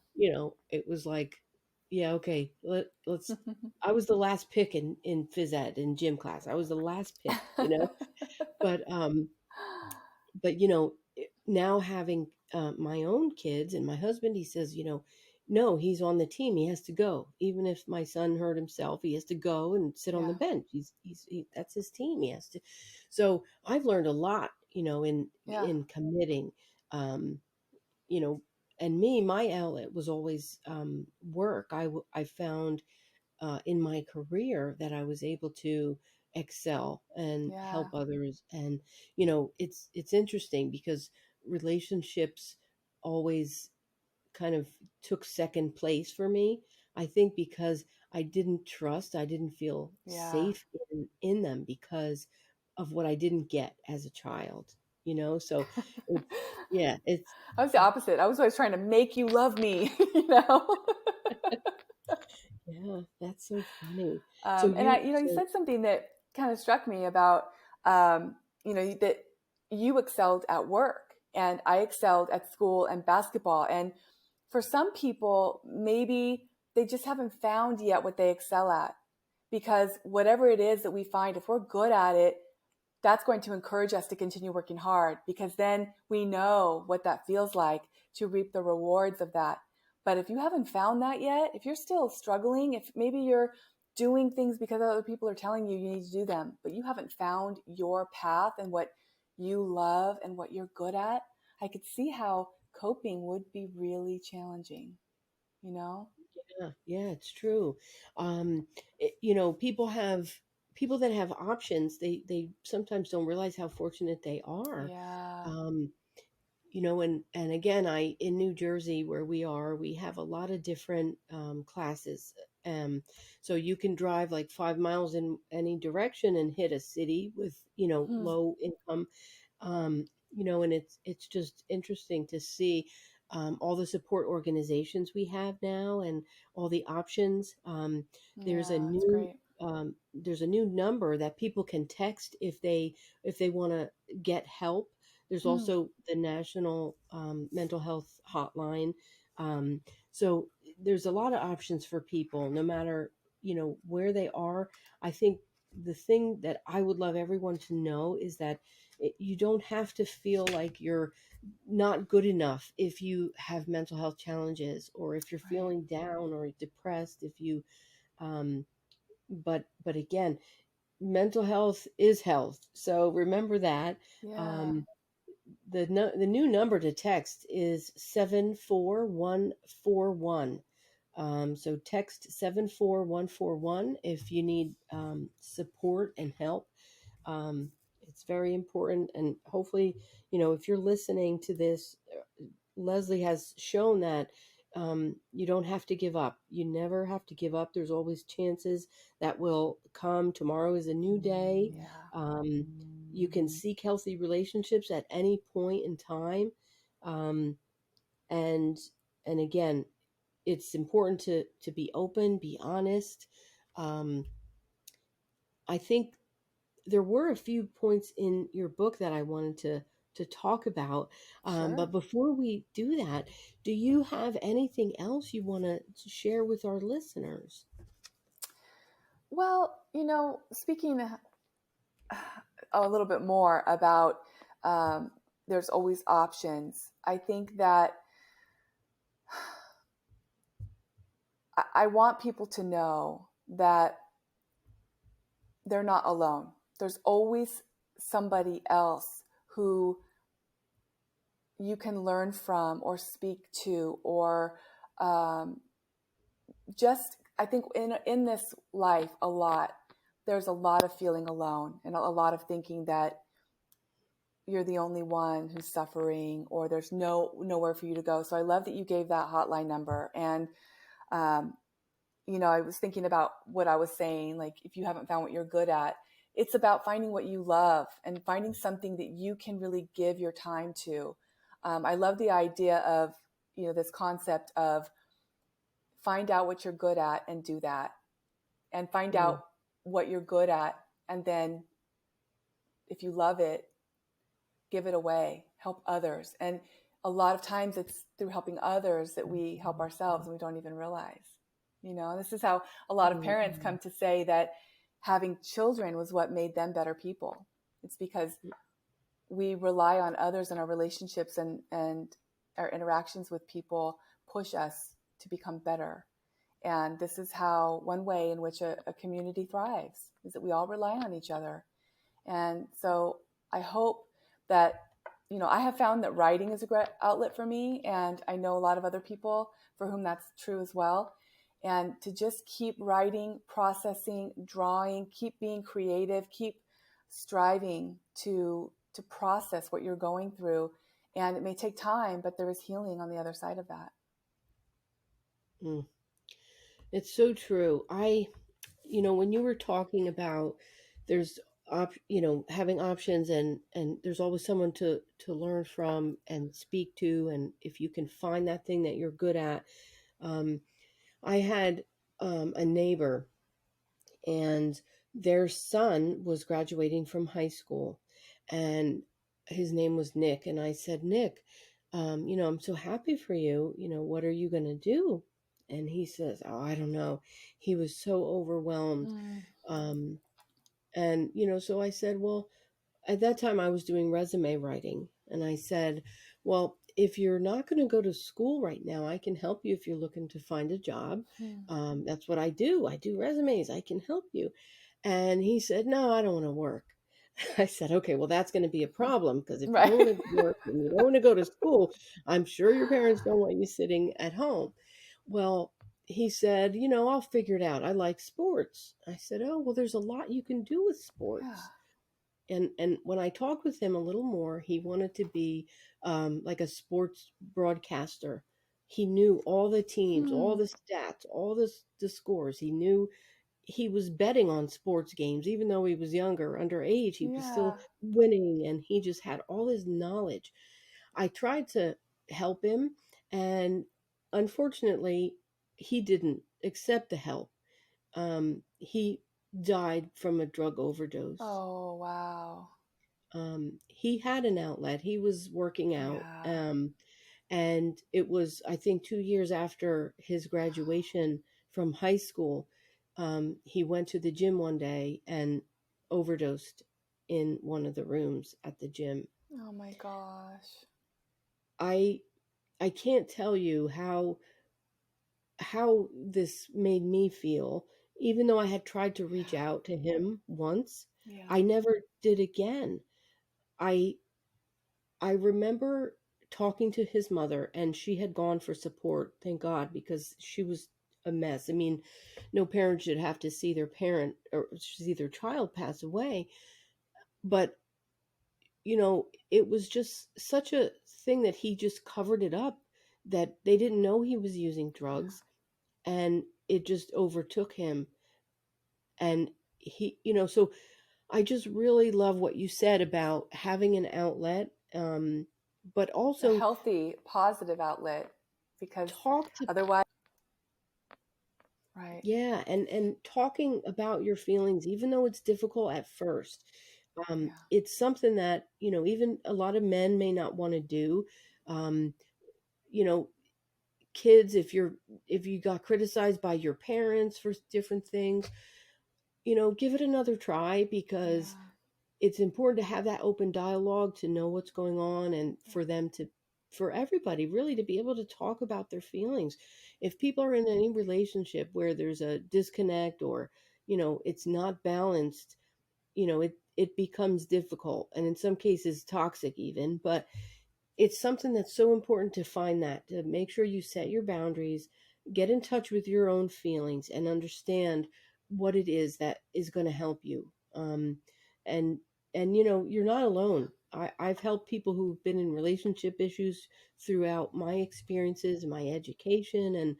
it was like, yeah, okay, let's. I was the last pick in phys ed in gym class. I was the last pick. But now having my own kids and my husband, he says, no, he's on the team. He has to go. Even if my son hurt himself, he has to go and sit on the Yeah. bench. That's his team. He has to. So I've learned a lot, Yeah. in committing, um, you know, and my outlet was always work. I found in my career that I was able to excel and Yeah. help others. And it's interesting because relationships always kind of took second place for me. I think because I didn't feel Yeah. safe in them because of what I didn't get as a child. So it's yeah, it's I was the opposite. I was always trying to make you love me, you know? yeah, that's so funny. So And you so said something that kind of struck me about, that you excelled at work and I excelled at school and basketball. And for some people, maybe they just haven't found yet what they excel at, because whatever it is that we find, if we're good at it, that's going to encourage us to continue working hard, because then we know what that feels like to reap the rewards of that. But if you haven't found that yet, if you're still struggling, if maybe you're doing things because other people are telling you you need to do them, but you haven't found your path and what you love and what you're good at, I could see how coping would be really challenging, you know? yeah, yeah, it's true. People that have options. They sometimes don't realize how fortunate they are. Yeah. Um, And again, I in New Jersey where we are, we have a lot of different classes. Um, so you can drive like 5 miles in any direction and hit a city with Hmm. low income. And it's just interesting to see all the support organizations we have now and all the options. There's a Yeah, it's new great. there's a new number that people can text if they want to get help. There's Hmm. also the National Mental Health Hotline. Um, so there's a lot of options for people, no matter where they are. I think the thing that I would love everyone to know is that you don't have to feel like you're not good enough if you have mental health challenges, or if you're Right. feeling down or depressed. If you, but again, mental health is health. So remember that. Yeah. Um, the new number to text is 74141. So text 74141 if you need support and help. Um, it's very important, and hopefully, if you're listening to this, Leslie has shown that you don't have to give up. You never have to give up. There's always chances that will come. Tomorrow is a new day. Yeah. Um, you can seek healthy relationships at any point in time. Um, and and again, it's important to be open, be honest. Um, I think there were a few points in your book that I wanted to talk about. Sure. But before we do that, do you have anything else you want to share with our listeners? Well, speaking a little bit more about um, there's always options. I think that I want people to know that they're not alone. There's always somebody else who you can learn from or speak to, or um, just I think in this life a lot there's a lot of feeling alone and a lot of thinking that you're the only one who's suffering, or there's nowhere for you to go. So I love that you gave that hotline number. And um, I was thinking about what I was saying, like if you haven't found what you're good at, it's about finding what you love and finding something that you can really give your time to. I love the idea of this concept of find out what you're good at and do that, and find out Mm, what you're good at, and then if you love it, give it away, help others. And a lot of times it's through helping others that we help ourselves and we don't even realize. This is how a lot of mm, parents come to say that having children was what made them better people. It's because we rely on others, and our relationships and our interactions with people push us to become better. And this is how one way in which a community thrives is that we all rely on each other. And so I hope that, I have found that writing is a great outlet for me. And I know a lot of other people for whom that's true as well. And to just keep writing, processing, drawing, keep being creative, keep striving to process what you're going through. And it may take time, but there is healing on the other side of that. mm. It's so true. When you were talking about there's having options, and there's always someone to learn from and speak to, and if you can find that thing that you're good at. um, I had a neighbor, and their son was graduating from high school, and his name was Nick. And I said, Nick, I'm so happy for you. What are you going to do? And he says, oh, I don't know. He was so overwhelmed. Mm. um, and so I said, well, at that time I was doing resume writing, and I said, well, if you're not going to go to school right now, I can help you if you're looking to find a job. Mm. That's what I do resumes. I can help you. And he said, no, I don't want to work. I said, okay, well, that's going to be a problem, because if you Right. don't want to work and you don't want to go to school, I'm sure your parents don't want you sitting at home. Well, he said, I'll figure it out. I like sports. I said, oh, well, there's a lot you can do with Yeah. sports. and when I talked with him a little more, he wanted to be like a sports broadcaster. He knew all the teams, all Hmm. the stats, all the scores. He knew he was betting on sports games, even though he was younger, underage. He was still Yeah. winning, and he just had all his knowledge. I tried to help him, and unfortunately, he didn't accept the help. He died from a drug overdose. Oh, wow. He had an outlet. He was working out. Yeah. And it was, I think, 2 years after his graduation from high school. He went to the gym one day and overdosed in one of the rooms at the gym. Oh my gosh. I I can't tell you how this made me feel. Even though I had tried to reach Yeah. out to him once, Yeah. I never did again. I I remember talking to his mother, and she had gone for support, thank God, because she was a mess. I mean, no parent should have to see their parent or see their child pass away. But, it was just such a thing that he just covered it up, that they didn't know he was using Yeah. drugs, and it just overtook him. And so I just really love what you said about having an outlet, but A also healthy, positive outlet because talk to otherwise, right. yeah, and talking about your feelings, even though it's difficult at first. Yeah. It's something that, even a lot of men may not want to do. Um, you know, kids, if you got criticized by your parents for different things, give it another try, because Yeah. it's important to have that open dialogue to know what's going on, and Yeah. for everybody really to be able to talk about their feelings. If people are in any relationship where there's a disconnect, or it's not balanced, it becomes difficult, and in some cases toxic even. But it's something that's so important to find that, to make sure you set your boundaries, get in touch with your own feelings, and understand what it is that is going to help you. And you're not alone. I've helped people who've been in relationship issues throughout my experiences, my education, and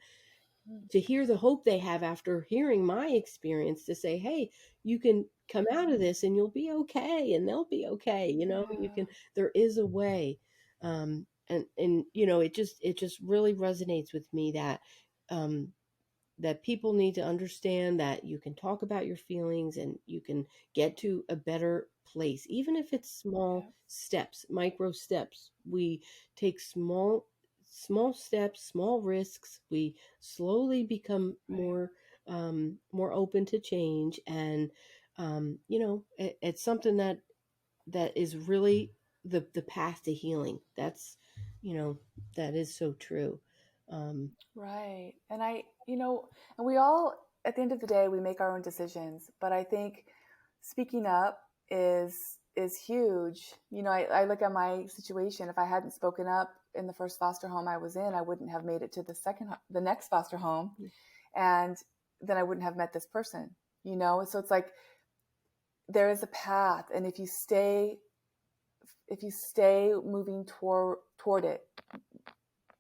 Mm. to hear the hope they have after hearing my experience, to say, hey, you can come out of Yeah. this and you'll be okay, and they'll be okay. You Yeah. can, there is a way. And it just really resonates with me um, that people need to understand that you can talk about your feelings, and you can get to a better place, even if it's small Yeah. steps, micro steps. We take small steps, small risks. We slowly become Right. more open to change. And it's something that is really the path to healing. That's you know that is so true. um Right. And we all, at the end of the day, we make our own decisions. But I think speaking up is huge. I look at my situation. If I hadn't spoken up in the first foster home I was in, I wouldn't have made it to the next foster home, and then I wouldn't have met this person. So it's like there is a path, and if you stay moving toward it,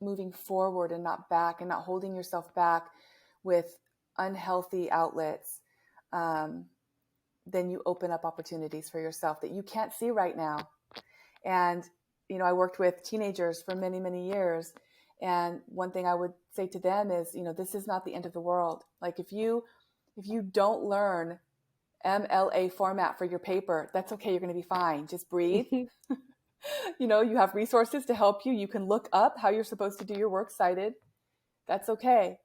moving forward and not back, and not holding yourself back with unhealthy outlets, um, then you open up opportunities for yourself that you can't see right now. And I worked with teenagers for many, many years, and one thing I would say to them is, this is not the end of the world. Like if you don't learn MLA format for your paper, that's okay. You're going to be fine. Just breathe. You have resources to help you. You can look up how you're supposed to do your works cited. That's okay.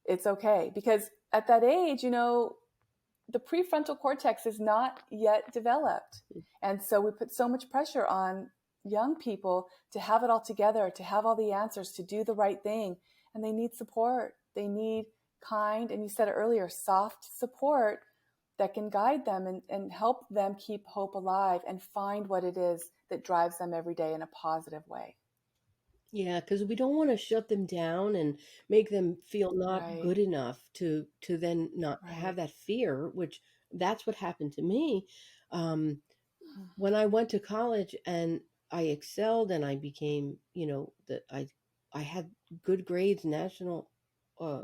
It's okay, because at that age, the prefrontal cortex is not yet developed. And so we put so much pressure on young people to have it all together, to have all the answers, to do the right thing. And they need support. They need kind, and you said it earlier, soft support that can guide them and help them keep hope alive and find what it is that drives them every day in a positive way. Yeah, because we don't want to shut them down and make them feel not Right, good enough to then not have right. that fear, which that's what happened to me. Um, when I went to college and I excelled and I became, that I had good grades, national, uh,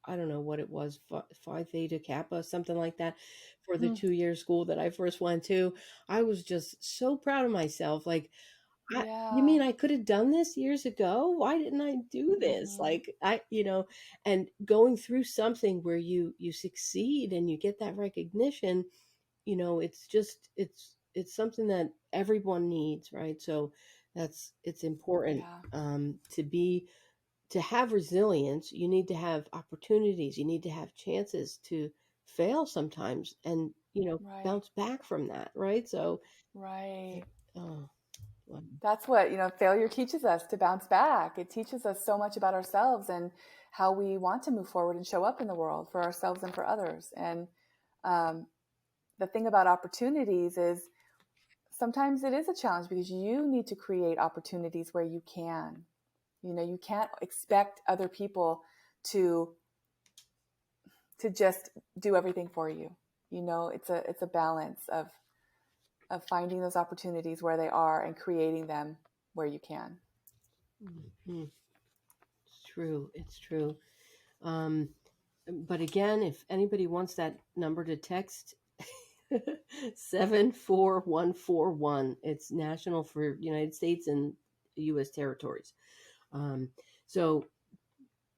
I don't know what it was, Phi Theta Kappa, something like that, for the 2 year school that I first went to. I was just so proud of myself. Like, you Yeah. mean I could have done this years ago? Why didn't I do this? Hmm. Like, and going through something where you succeed and you get that recognition, it's just it's something that everyone needs, right? So it's important, Yeah. to have resilience. You need to have opportunities, you need to have chances to fail sometimes, and Right. bounce back from that, right? So Right. it, oh, well, That's what, failure teaches us, to bounce back. It teaches us so much about ourselves and how we want to move forward and show up in the world for ourselves and for others. And um, the thing about opportunities is sometimes it is a challenge because you need to create opportunities where you can. You can't expect other people to just do everything for you. It's a balance of finding those opportunities where they are and creating them where you can. mm, it's true, it's true. um but again, if anybody wants that number to text, 74141, it's national for United States and US territories. So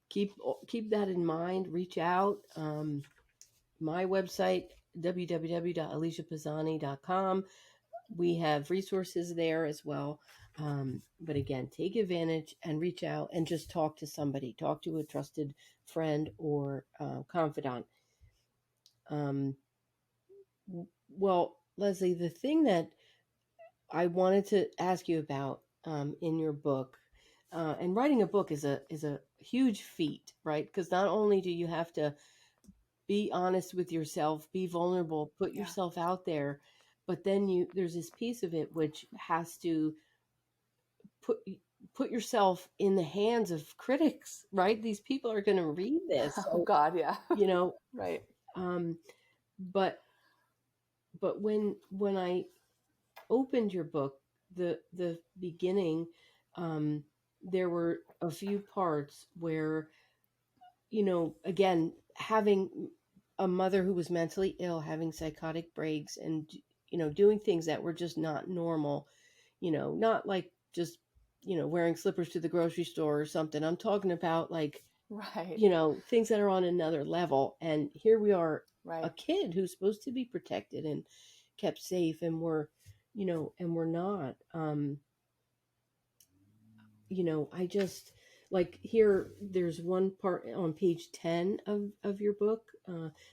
keep that in mind. Reach out. My website, www.aliciapozony.com. We have resources there as well. But again, take advantage and reach out and just talk to somebody. Talk to a trusted friend or confidant. Um, well, Leslie, the thing that I wanted to ask you about, in your book, and writing a book is a huge feat, right? Because not only do you have to be honest with yourself, be vulnerable, put Yeah. yourself out there, but then there's this piece of it which has to put put yourself in the hands of critics, right? These people are going to read this, Oh so God, yeah. you know. Right. Um, but when I opened your book, the beginning, um, there were a few parts where, again, having a mother who was mentally ill, having psychotic breaks, and doing things that were just not normal. Not like just wearing slippers to the grocery store or something. I'm talking about, like, Right. things that are on another level. And here we are, a Right. kid who's supposed to be protected and kept safe, and we're not. I just, like, here, there's one part on page 10 of your book.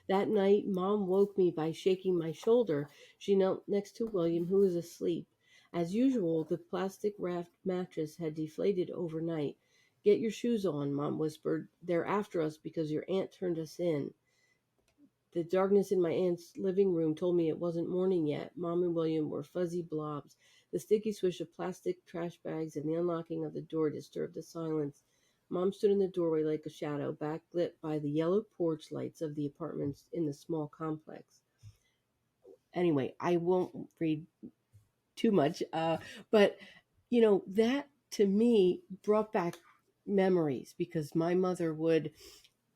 That night, Mom woke me by shaking my shoulder. She knelt next to William, who was asleep. As usual, the plastic wrapped mattress had deflated overnight. Get your shoes on, Mom whispered. They're after us because your aunt turned us in. The darkness in my aunt's living room told me it wasn't morning yet. Mom and William were fuzzy blobs. The sticky swish of plastic trash bags and the unlocking of the door disturbed the silence. Mom stood in the doorway like a shadow, backlit by the yellow porch lights of the apartments in the small complex. Anyway, I won't read too much, but that to me brought back memories, because my mother would,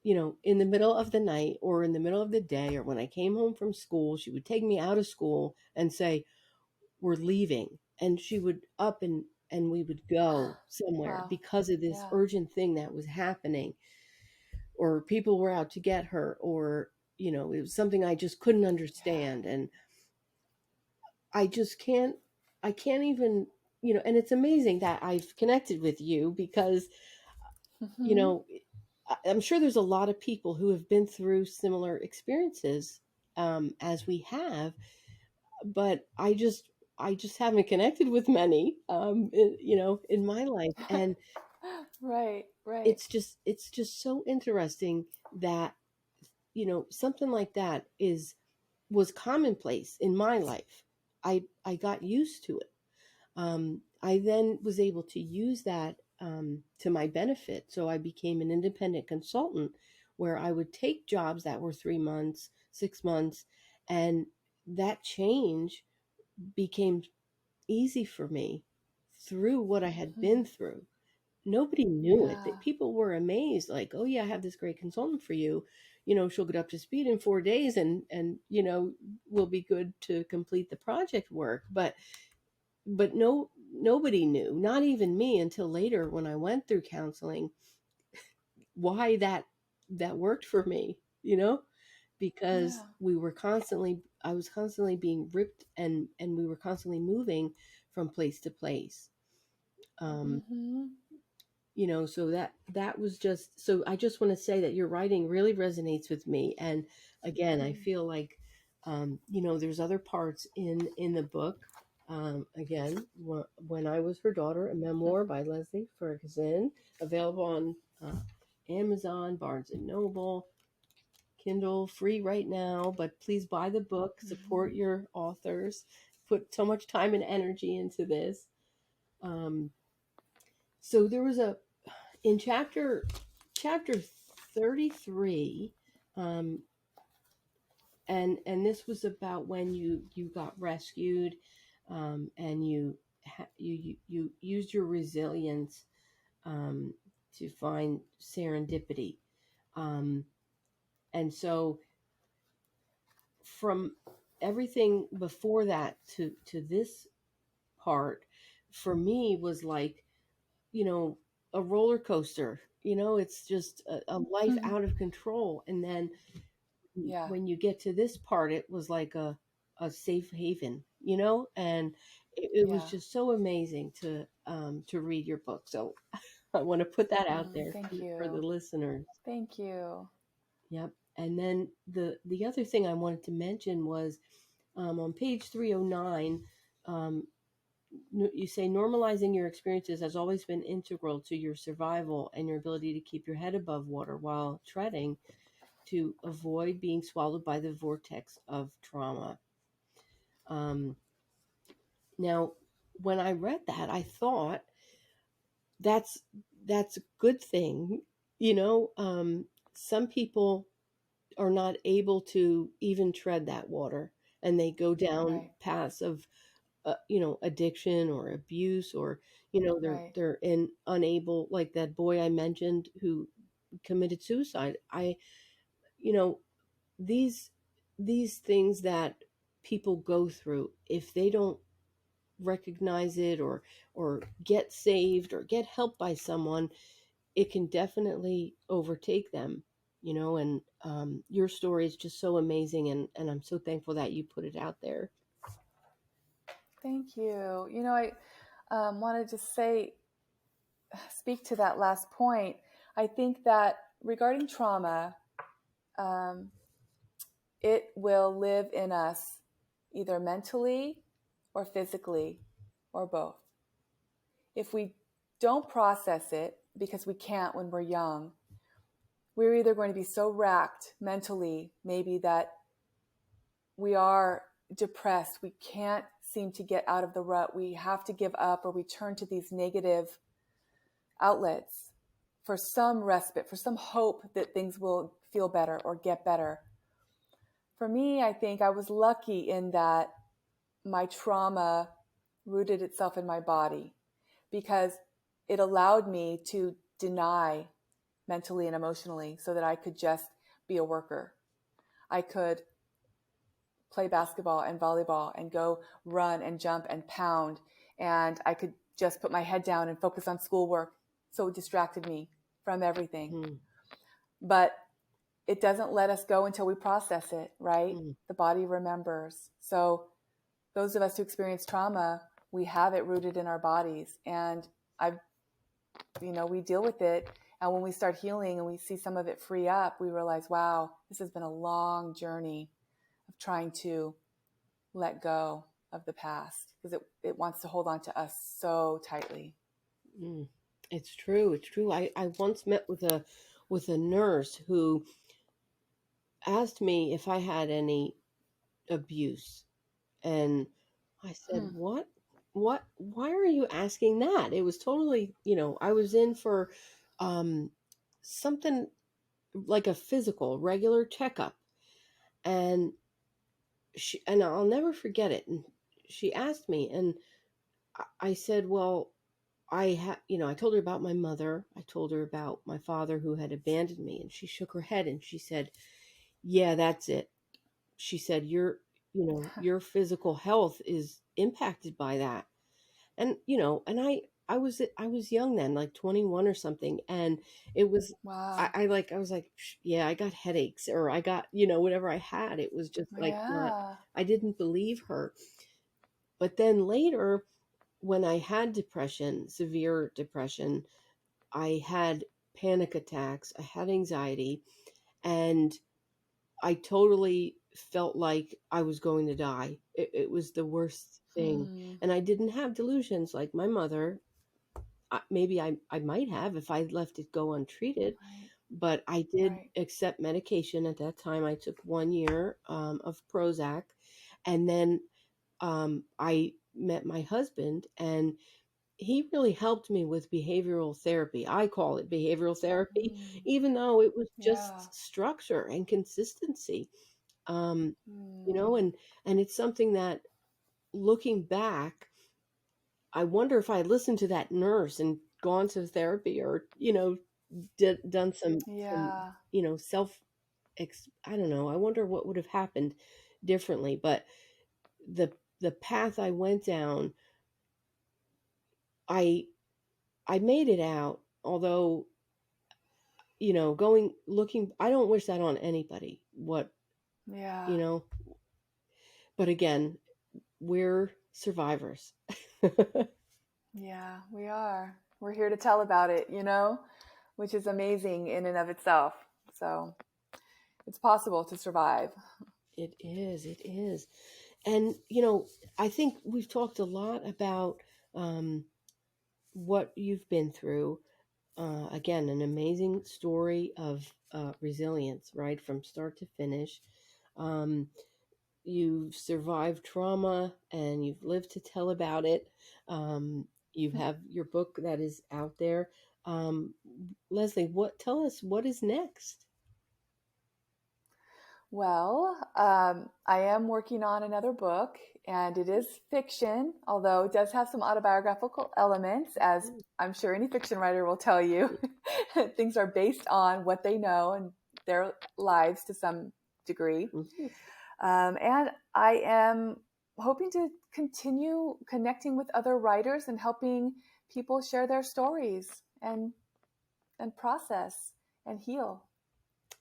in the middle of the night or in the middle of the day, or when I came home from school, she would take me out of school and say, "We're leaving." And she would up and we would go somewhere Wow. because of this Yeah. urgent thing that was happening, or people were out to get her, or it was something I just couldn't Yeah. understand. And I just can't even, and it's amazing that I've connected with you, because you Hmm. know I'm sure there's a lot of people who have been through similar experiences, as we have, but I just haven't connected with many, in my life. And Right. Right. it's just so interesting that something like that was commonplace in my life. I got used to it. I then was able to use that, to my benefit. So I became an independent consultant, where I would take jobs that were 3 months, 6 months, and that change. became easy for me through what I had Hmm. been through. Nobody knew it. Yeah. People were amazed, like, "Oh yeah, I have this great consultant for you. You know, she'll get up to speed in 4 days, and you know, will be good to complete the project work." But no, nobody knew, not even me, until later when I went through counseling, why that worked for me. You know, because Yeah. I was constantly being ripped, and we were constantly moving from place to place. Um, Hmm. you know, so that was just, so I just want to say that your writing really resonates with me. And again, I feel like, you know, there's other parts in the book. Again, when I was her daughter, a memoir by Leslie Ferguson, available on Amazon, Barnes and Noble, Kindle, free right now, but please buy the book, support your authors, put so much time and energy into this. um, so there was a in chapter 33, um, and this was about when you got rescued, and you used your resilience, um, to find serendipity, um, and so from everything before that to this part, for me, was like, you know, a roller coaster. You know, it's just a life Hmm. out of control, and then Yeah. when you get to this part, it was like a safe haven, you know. And it was Yeah. just so amazing to read your book. So I want to put that out there Thank for the you. listeners. Thank you. Yep. And then the other thing I wanted to mention was, on page 309, um, you say normalizing your experiences has always been integral to your survival and your ability to keep your head above water while treading, to avoid being swallowed by the vortex of trauma. Um, Now, when I read that, I thought that's that's a good thing. You know, some people are not able to even tread that water, and they go down Right. paths of, you know, addiction or abuse, or you know, Right. they're in unable, like that boy I mentioned who committed suicide. I You know, these these things that people go through, if they don't recognize it, or get saved or get help by someone, it can definitely overtake them, you know. And your story is just so amazing, and I'm so thankful that you put it out there. Thank you. I wanted to speak to that last point. I think that regarding trauma, um, it will live in us either mentally or physically or both. If we don't process it because we can't when we're young, we're either going to be so racked mentally, maybe that we are depressed, we can't seem to get out of the rut, we have to give up, or we turn to these negative outlets for some respite, for some hope that things will feel better or get better. For me, I think I was lucky in that my trauma rooted itself in my body because it allowed me to deny mentally and emotionally so that I could just be a worker. I could play basketball and volleyball and go run and jump and pound. And I could just put my head down and focus on schoolwork. So it distracted me from everything. Mm, But it doesn't let us go until we process it, right? mm, The body remembers. So those of us who experience trauma, we have it rooted in our bodies. And we deal with it. And when we start healing and we see some of it free up, we realize, wow, this has been a long journey of trying to let go of the past because it wants to hold on to us so tightly. mm. It's true, it's true. I once met with a nurse who asked me if I had any abuse. And I said, Hmm. what, why are you asking that? It was totally, you know, I was in for um, something like a physical, regular checkup. And and I'll never forget it. And she asked me, and I said, well, I told her about my mother. I told her about my father who had abandoned me, and she shook her head and she said, yeah, that's it. She said, your physical health is impacted by that. And, and I was young then, like 21 or something. And it was, Wow. I was like, yeah, I got headaches, or I got, whatever I had. It was just like not, Yeah. I didn't believe her. But then later, when I had depression, severe depression, I had panic attacks, I had anxiety, and I totally felt like I was going to die. It was the worst thing. Hmm. And I didn't have delusions like my mother. Maybe I might have if I left it go untreated, Right. but I did Right. accept medication. At that time, I took 1 year of Prozac. And then I met my husband, and he really helped me with behavioral therapy. I call it behavioral therapy, Hmm. even though it was Yeah. just structure and consistency. Um, Hmm. and it's something that, looking back, I wonder if I had listened to that nurse and gone to therapy, or done some Yeah. self I don't know. I wonder what would have happened differently. But the path I went down, I I made it out. Although, going looking, I don't wish that on anybody. What you Yeah. know, but again, we're survivors. Yeah. We are. We're here to tell about it, which is amazing in and of itself. So it's possible to survive. It is. It is. And, I think we've talked a lot about um, what you've been through. Again, an amazing story of resilience, right, from start to finish. Um, you've survived trauma and you've lived to tell about it. You have your book that is out there. Um, Leslie, tell us what is next? Well, I am working on another book, and it is fiction, although it does have some autobiographical elements, as I'm sure any fiction writer will tell you. Things are based on what they know and their lives to some degree. Mhm. And I am hoping to continue connecting with other writers and helping people share their stories and process and heal.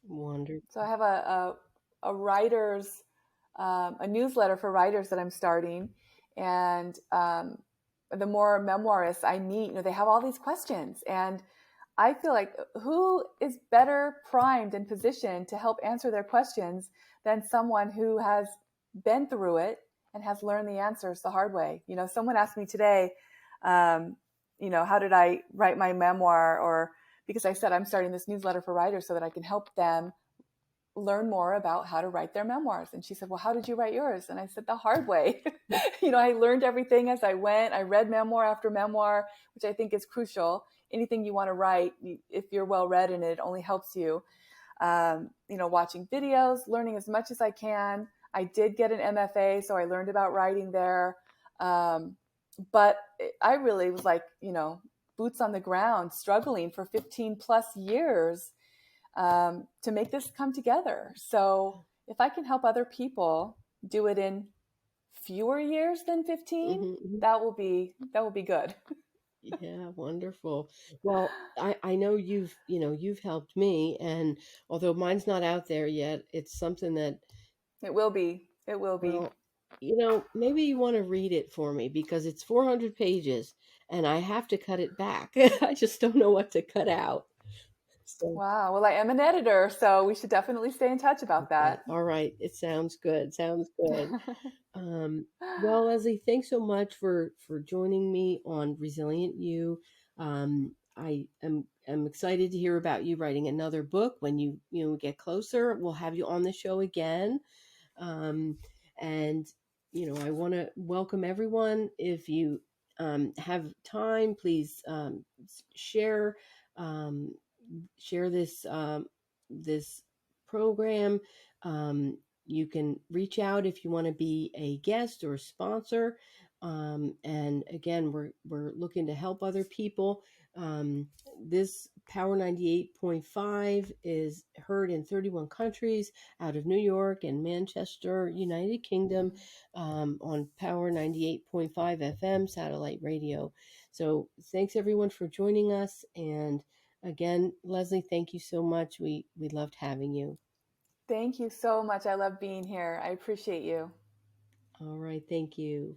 So Wonderful. I have a writers a newsletter for writers that I'm starting, and the more memoirists I meet, they have all these questions, and I feel like who is better primed and positioned to help answer their questions than someone who has been through it and has learned the answers the hard way. Someone asked me today, um, how did I write my memoir, or because I said I'm starting this newsletter for writers so that I can help them learn more about how to write their memoirs. And she said, well, how did you write yours? And I said, the hard way. I learned everything as I went. I read memoir after memoir, which I think is crucial. Anything you want to write, if you're well read in it, only helps you. Watching videos, learning as much as I can. I did get an MFA, so I learned about writing there. But I really was like, boots on the ground, struggling for 15 plus years to make this come together. So if I can help other people do it in fewer years than 15, Hmm. that will be good. Yeah, wonderful. Well, I know you've helped me, and although mine's not out there yet, it's something that, It will be. It will be. well, maybe you want to read it for me, because it's 400 pages and I have to cut it back. I just don't know what to cut out. So, Wow. Well, I am an editor, so we should definitely stay in touch about okay. that. All right. It sounds good. Sounds good. Well, Leslie, thanks so much for joining me on Resilient You. I am excited to hear about you writing another book. When you get closer, we'll have you on the show again. Um, and I want to welcome everyone. If you have time, please share share this program. Um, You can reach out if you want to be a guest or a sponsor. And again, we're looking to help other people. Um, this Power 98.5 is heard in 31 countries out of New York and Manchester, United Kingdom, on Power 98.5 FM satellite radio. So thanks everyone for joining us. And again, Leslie, thank you so much. We loved having you. Thank you so much. I love being here. I appreciate you. All right, thank you.